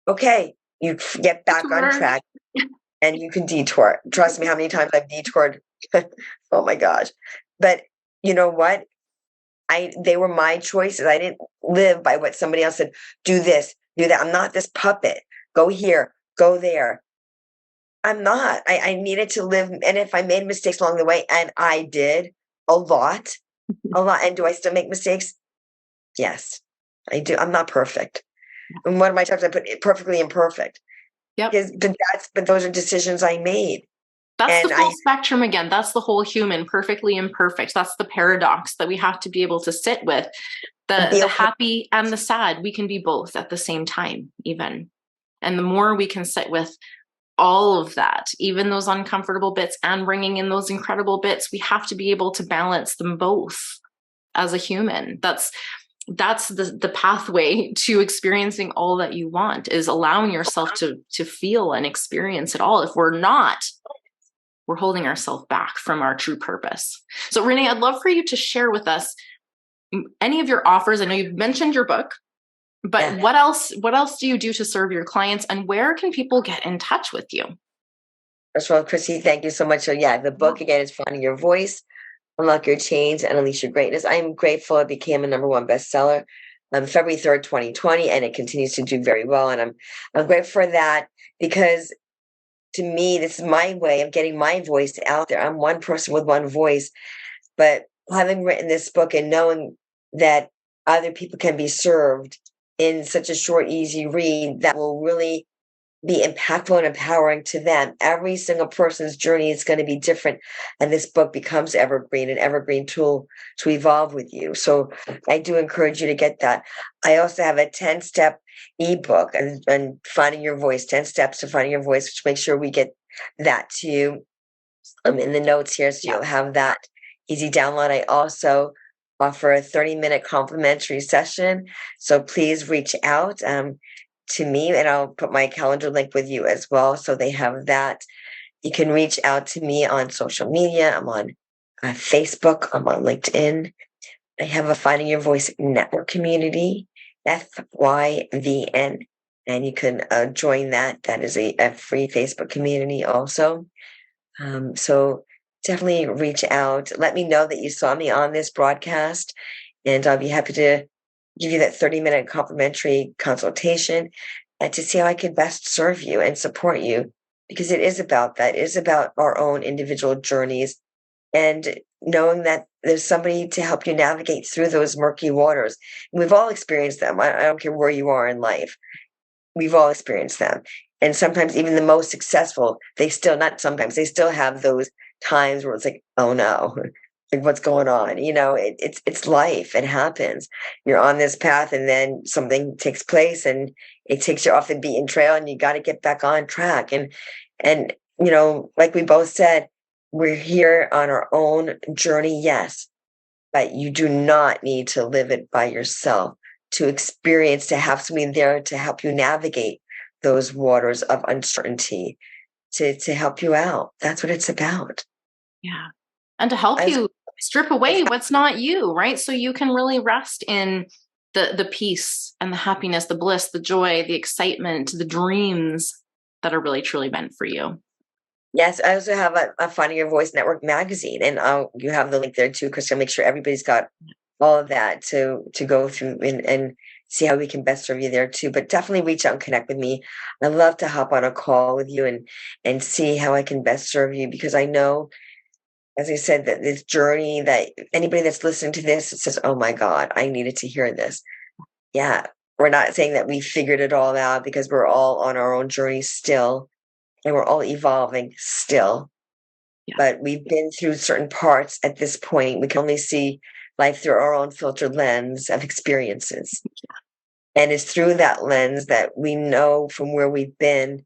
Okay. You get back on track and you can detour. Trust me, how many times I've detoured. Oh my gosh. But you know what? They were my choices. I didn't live by what somebody else said. Do this, do that. I'm not this puppet. Go here, go there. I'm not. I needed to live. And if I made mistakes along the way, and I did a lot, a lot. And do I still make mistakes? Yes, I do. I'm not perfect. And one of my times I put perfectly imperfect. Yep. But those are decisions I made. That's And the full spectrum again. That's the whole human, perfectly imperfect. That's the paradox that we have to be able to sit with. The happy and the sad, we can be both at the same time, even. And the more we can sit with all of that, even those uncomfortable bits and bringing in those incredible bits, we have to be able to balance them both as a human. That's the pathway to experiencing all that you want, is allowing yourself to feel and experience it all. If we're not, we're holding ourselves back from our true purpose. So Renee, I'd love for you to share with us any of your offers. I know you've mentioned your book, but what else do you do to serve your clients, and where can people get in touch with you? First of all, Chrissy, thank you so much. So the book again is Finding Your Voice, Unlock Your Chains, and Unleash Your Greatness. I am grateful it became a #1 bestseller February 3rd, 2020, and it continues to do very well. And I'm grateful for that, because to me, this is my way of getting my voice out there. I'm one person with one voice, but having written this book and knowing that other people can be served in such a short, easy read that will really be impactful and empowering to them. Every single person's journey is going to be different, and this book becomes evergreen, an evergreen tool to evolve with you. So I do encourage you to get that. I also have a 10-step ebook and Finding Your Voice, 10 steps to finding your voice, which make sure we get that to you in the notes here, so you'll have that easy download. I also offer a 30-minute complimentary session, so please reach out to me, and I'll put my calendar link with you as well, so they have that. You can reach out to me on social media. I'm on Facebook. I'm on LinkedIn. I have a Finding Your Voice network community, FYVN, and you can join that. That is a free Facebook community also. So definitely reach out. Let me know that you saw me on this broadcast, and I'll be happy to give you that 30-minute complimentary consultation and to see how I could best serve you and support you, because it is about that. It is about our own individual journeys, and knowing that there's somebody to help you navigate through those murky waters. And we've all experienced them. I don't care where you are in life. We've all experienced them. And sometimes even the most successful, they still have those times where it's like, oh no, like what's going on? It's life. It happens. You're on this path, and then something takes place, and it takes you off the beaten trail, and you got to get back on track. And like we both said, we're here on our own journey, yes, but you do not need to live it by yourself. To have somebody there to help you navigate those waters of uncertainty, to help you out. That's what it's about. Yeah. And to help you strip away what's not you, right? So you can really rest in the peace and the happiness, the bliss, the joy, the excitement, the dreams that are really truly meant for you. Yes, I also have a Finding Your Voice Network magazine, and you have the link there too, because I'll make sure everybody's got all of that to go through and see how we can best serve you there too. But definitely reach out and connect with me. I love to hop on a call with you and see how I can best serve you, because I know, as I said, that this journey, that anybody that's listening to this says, oh my God, I needed to hear this. Yeah, we're not saying that we figured it all out, because we're all on our own journey still, and we're all evolving still. Yeah. But we've been through certain parts at this point. We can only see life through our own filtered lens of experiences. And it's through that lens that we know from where we've been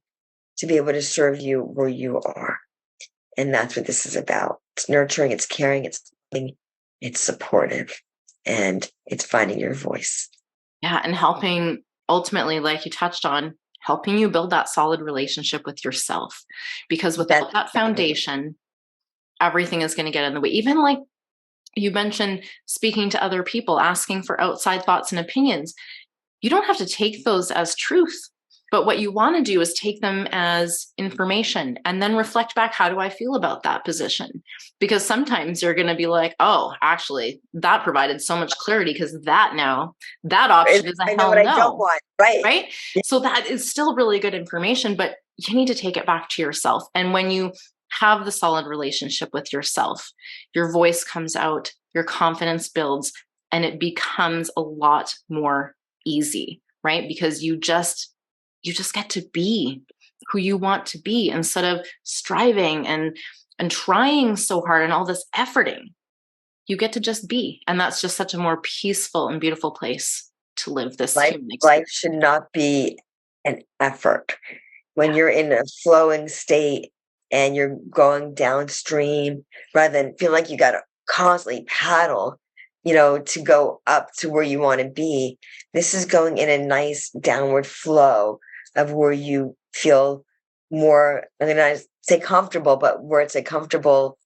to be able to serve you where you are. And that's what this is about. It's nurturing, it's caring, it's loving, it's supportive, and it's finding your voice. Yeah. And helping, ultimately, like you touched on, helping you build that solid relationship with yourself. Because without that foundation, everything is going to get in the way. Even like you mentioned, speaking to other people, asking for outside thoughts and opinions. You don't have to take those as truth. But what you want to do is take them as information and then reflect back, how do I feel about that position? Because sometimes you're going to be like, oh, actually, that provided so much clarity, because that option is a I know hell what I no. don't want. Right. Right. Yeah. So that is still really good information, but you need to take it back to yourself. And when you have the solid relationship with yourself, your voice comes out, your confidence builds, and it becomes a lot more easy, right? Because you just get to be who you want to be, instead of striving and trying so hard and all this efforting. You get to just be. And that's just such a more peaceful and beautiful place to live this human experience. Life should not be an effort. When you're in a flowing state and you're going downstream, rather than feel like you got to constantly paddle, to go up to where you want to be, this is going in a nice downward flow of where you feel more, I mean, I say comfortable, but where it's a comfortable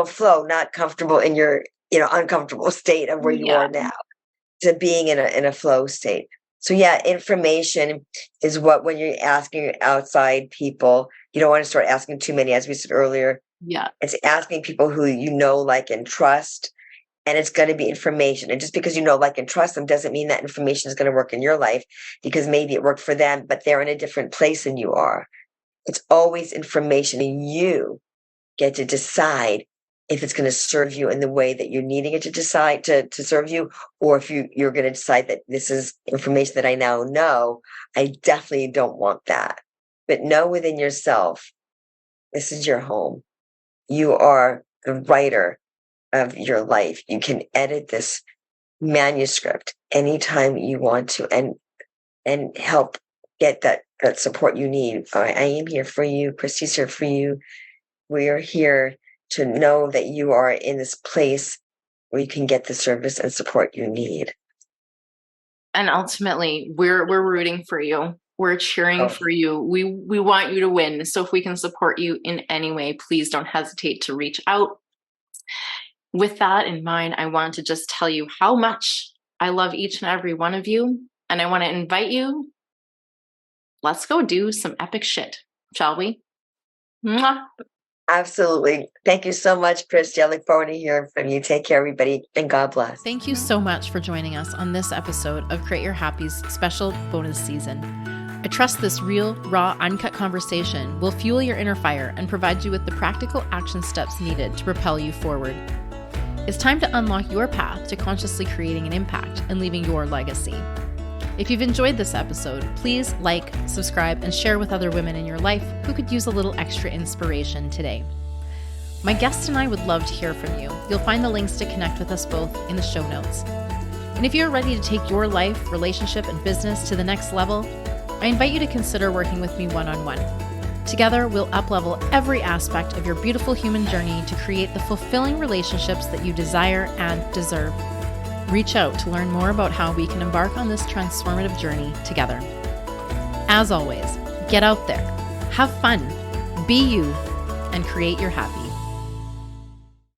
flow, not comfortable in your, uncomfortable state of where you are now, to being in a flow state. So yeah, information is what, when you're asking outside people, you don't want to start asking too many, as we said earlier. Yeah. It's asking people who you know, like, and trust. And it's going to be information. And just because you know, like, and trust them doesn't mean that information is going to work in your life, because maybe it worked for them, but they're in a different place than you are. It's always information, and you get to decide if it's going to serve you in the way that you're needing it to decide to serve you, or if you're going to decide that this is information that I now know, I definitely don't want that. But know within yourself, this is your home. You are the writer of your life. You can edit this manuscript anytime you want to, and help get that support you need. I am here for you. Christy's here for you. We are here to know that you are in this place where you can get the service and support you need. And ultimately, we're rooting for you. We're cheering for you. We want you to win. So if we can support you in any way, please don't hesitate to reach out. With that in mind, I wanted to just tell you how much I love each and every one of you. And I want to invite you, let's go do some epic shit, shall we? Mwah. Absolutely. Thank you so much, Christy. I look forward to hearing from you. Take care, everybody, and God bless. Thank you so much for joining us on this episode of Create Your Happy's special bonus season. I trust this real, raw, uncut conversation will fuel your inner fire and provide you with the practical action steps needed to propel you forward. It's time to unlock your path to consciously creating an impact and leaving your legacy. If you've enjoyed this episode, please like, subscribe, and share with other women in your life who could use a little extra inspiration today. My guest and I would love to hear from you. You'll find the links to connect with us both in the show notes. And if you're ready to take your life, relationship, and business to the next level, I invite you to consider working with me one-on-one. Together, we'll up-level every aspect of your beautiful human journey to create the fulfilling relationships that you desire and deserve. Reach out to learn more about how we can embark on this transformative journey together. As always, get out there, have fun, be you, and create your happy.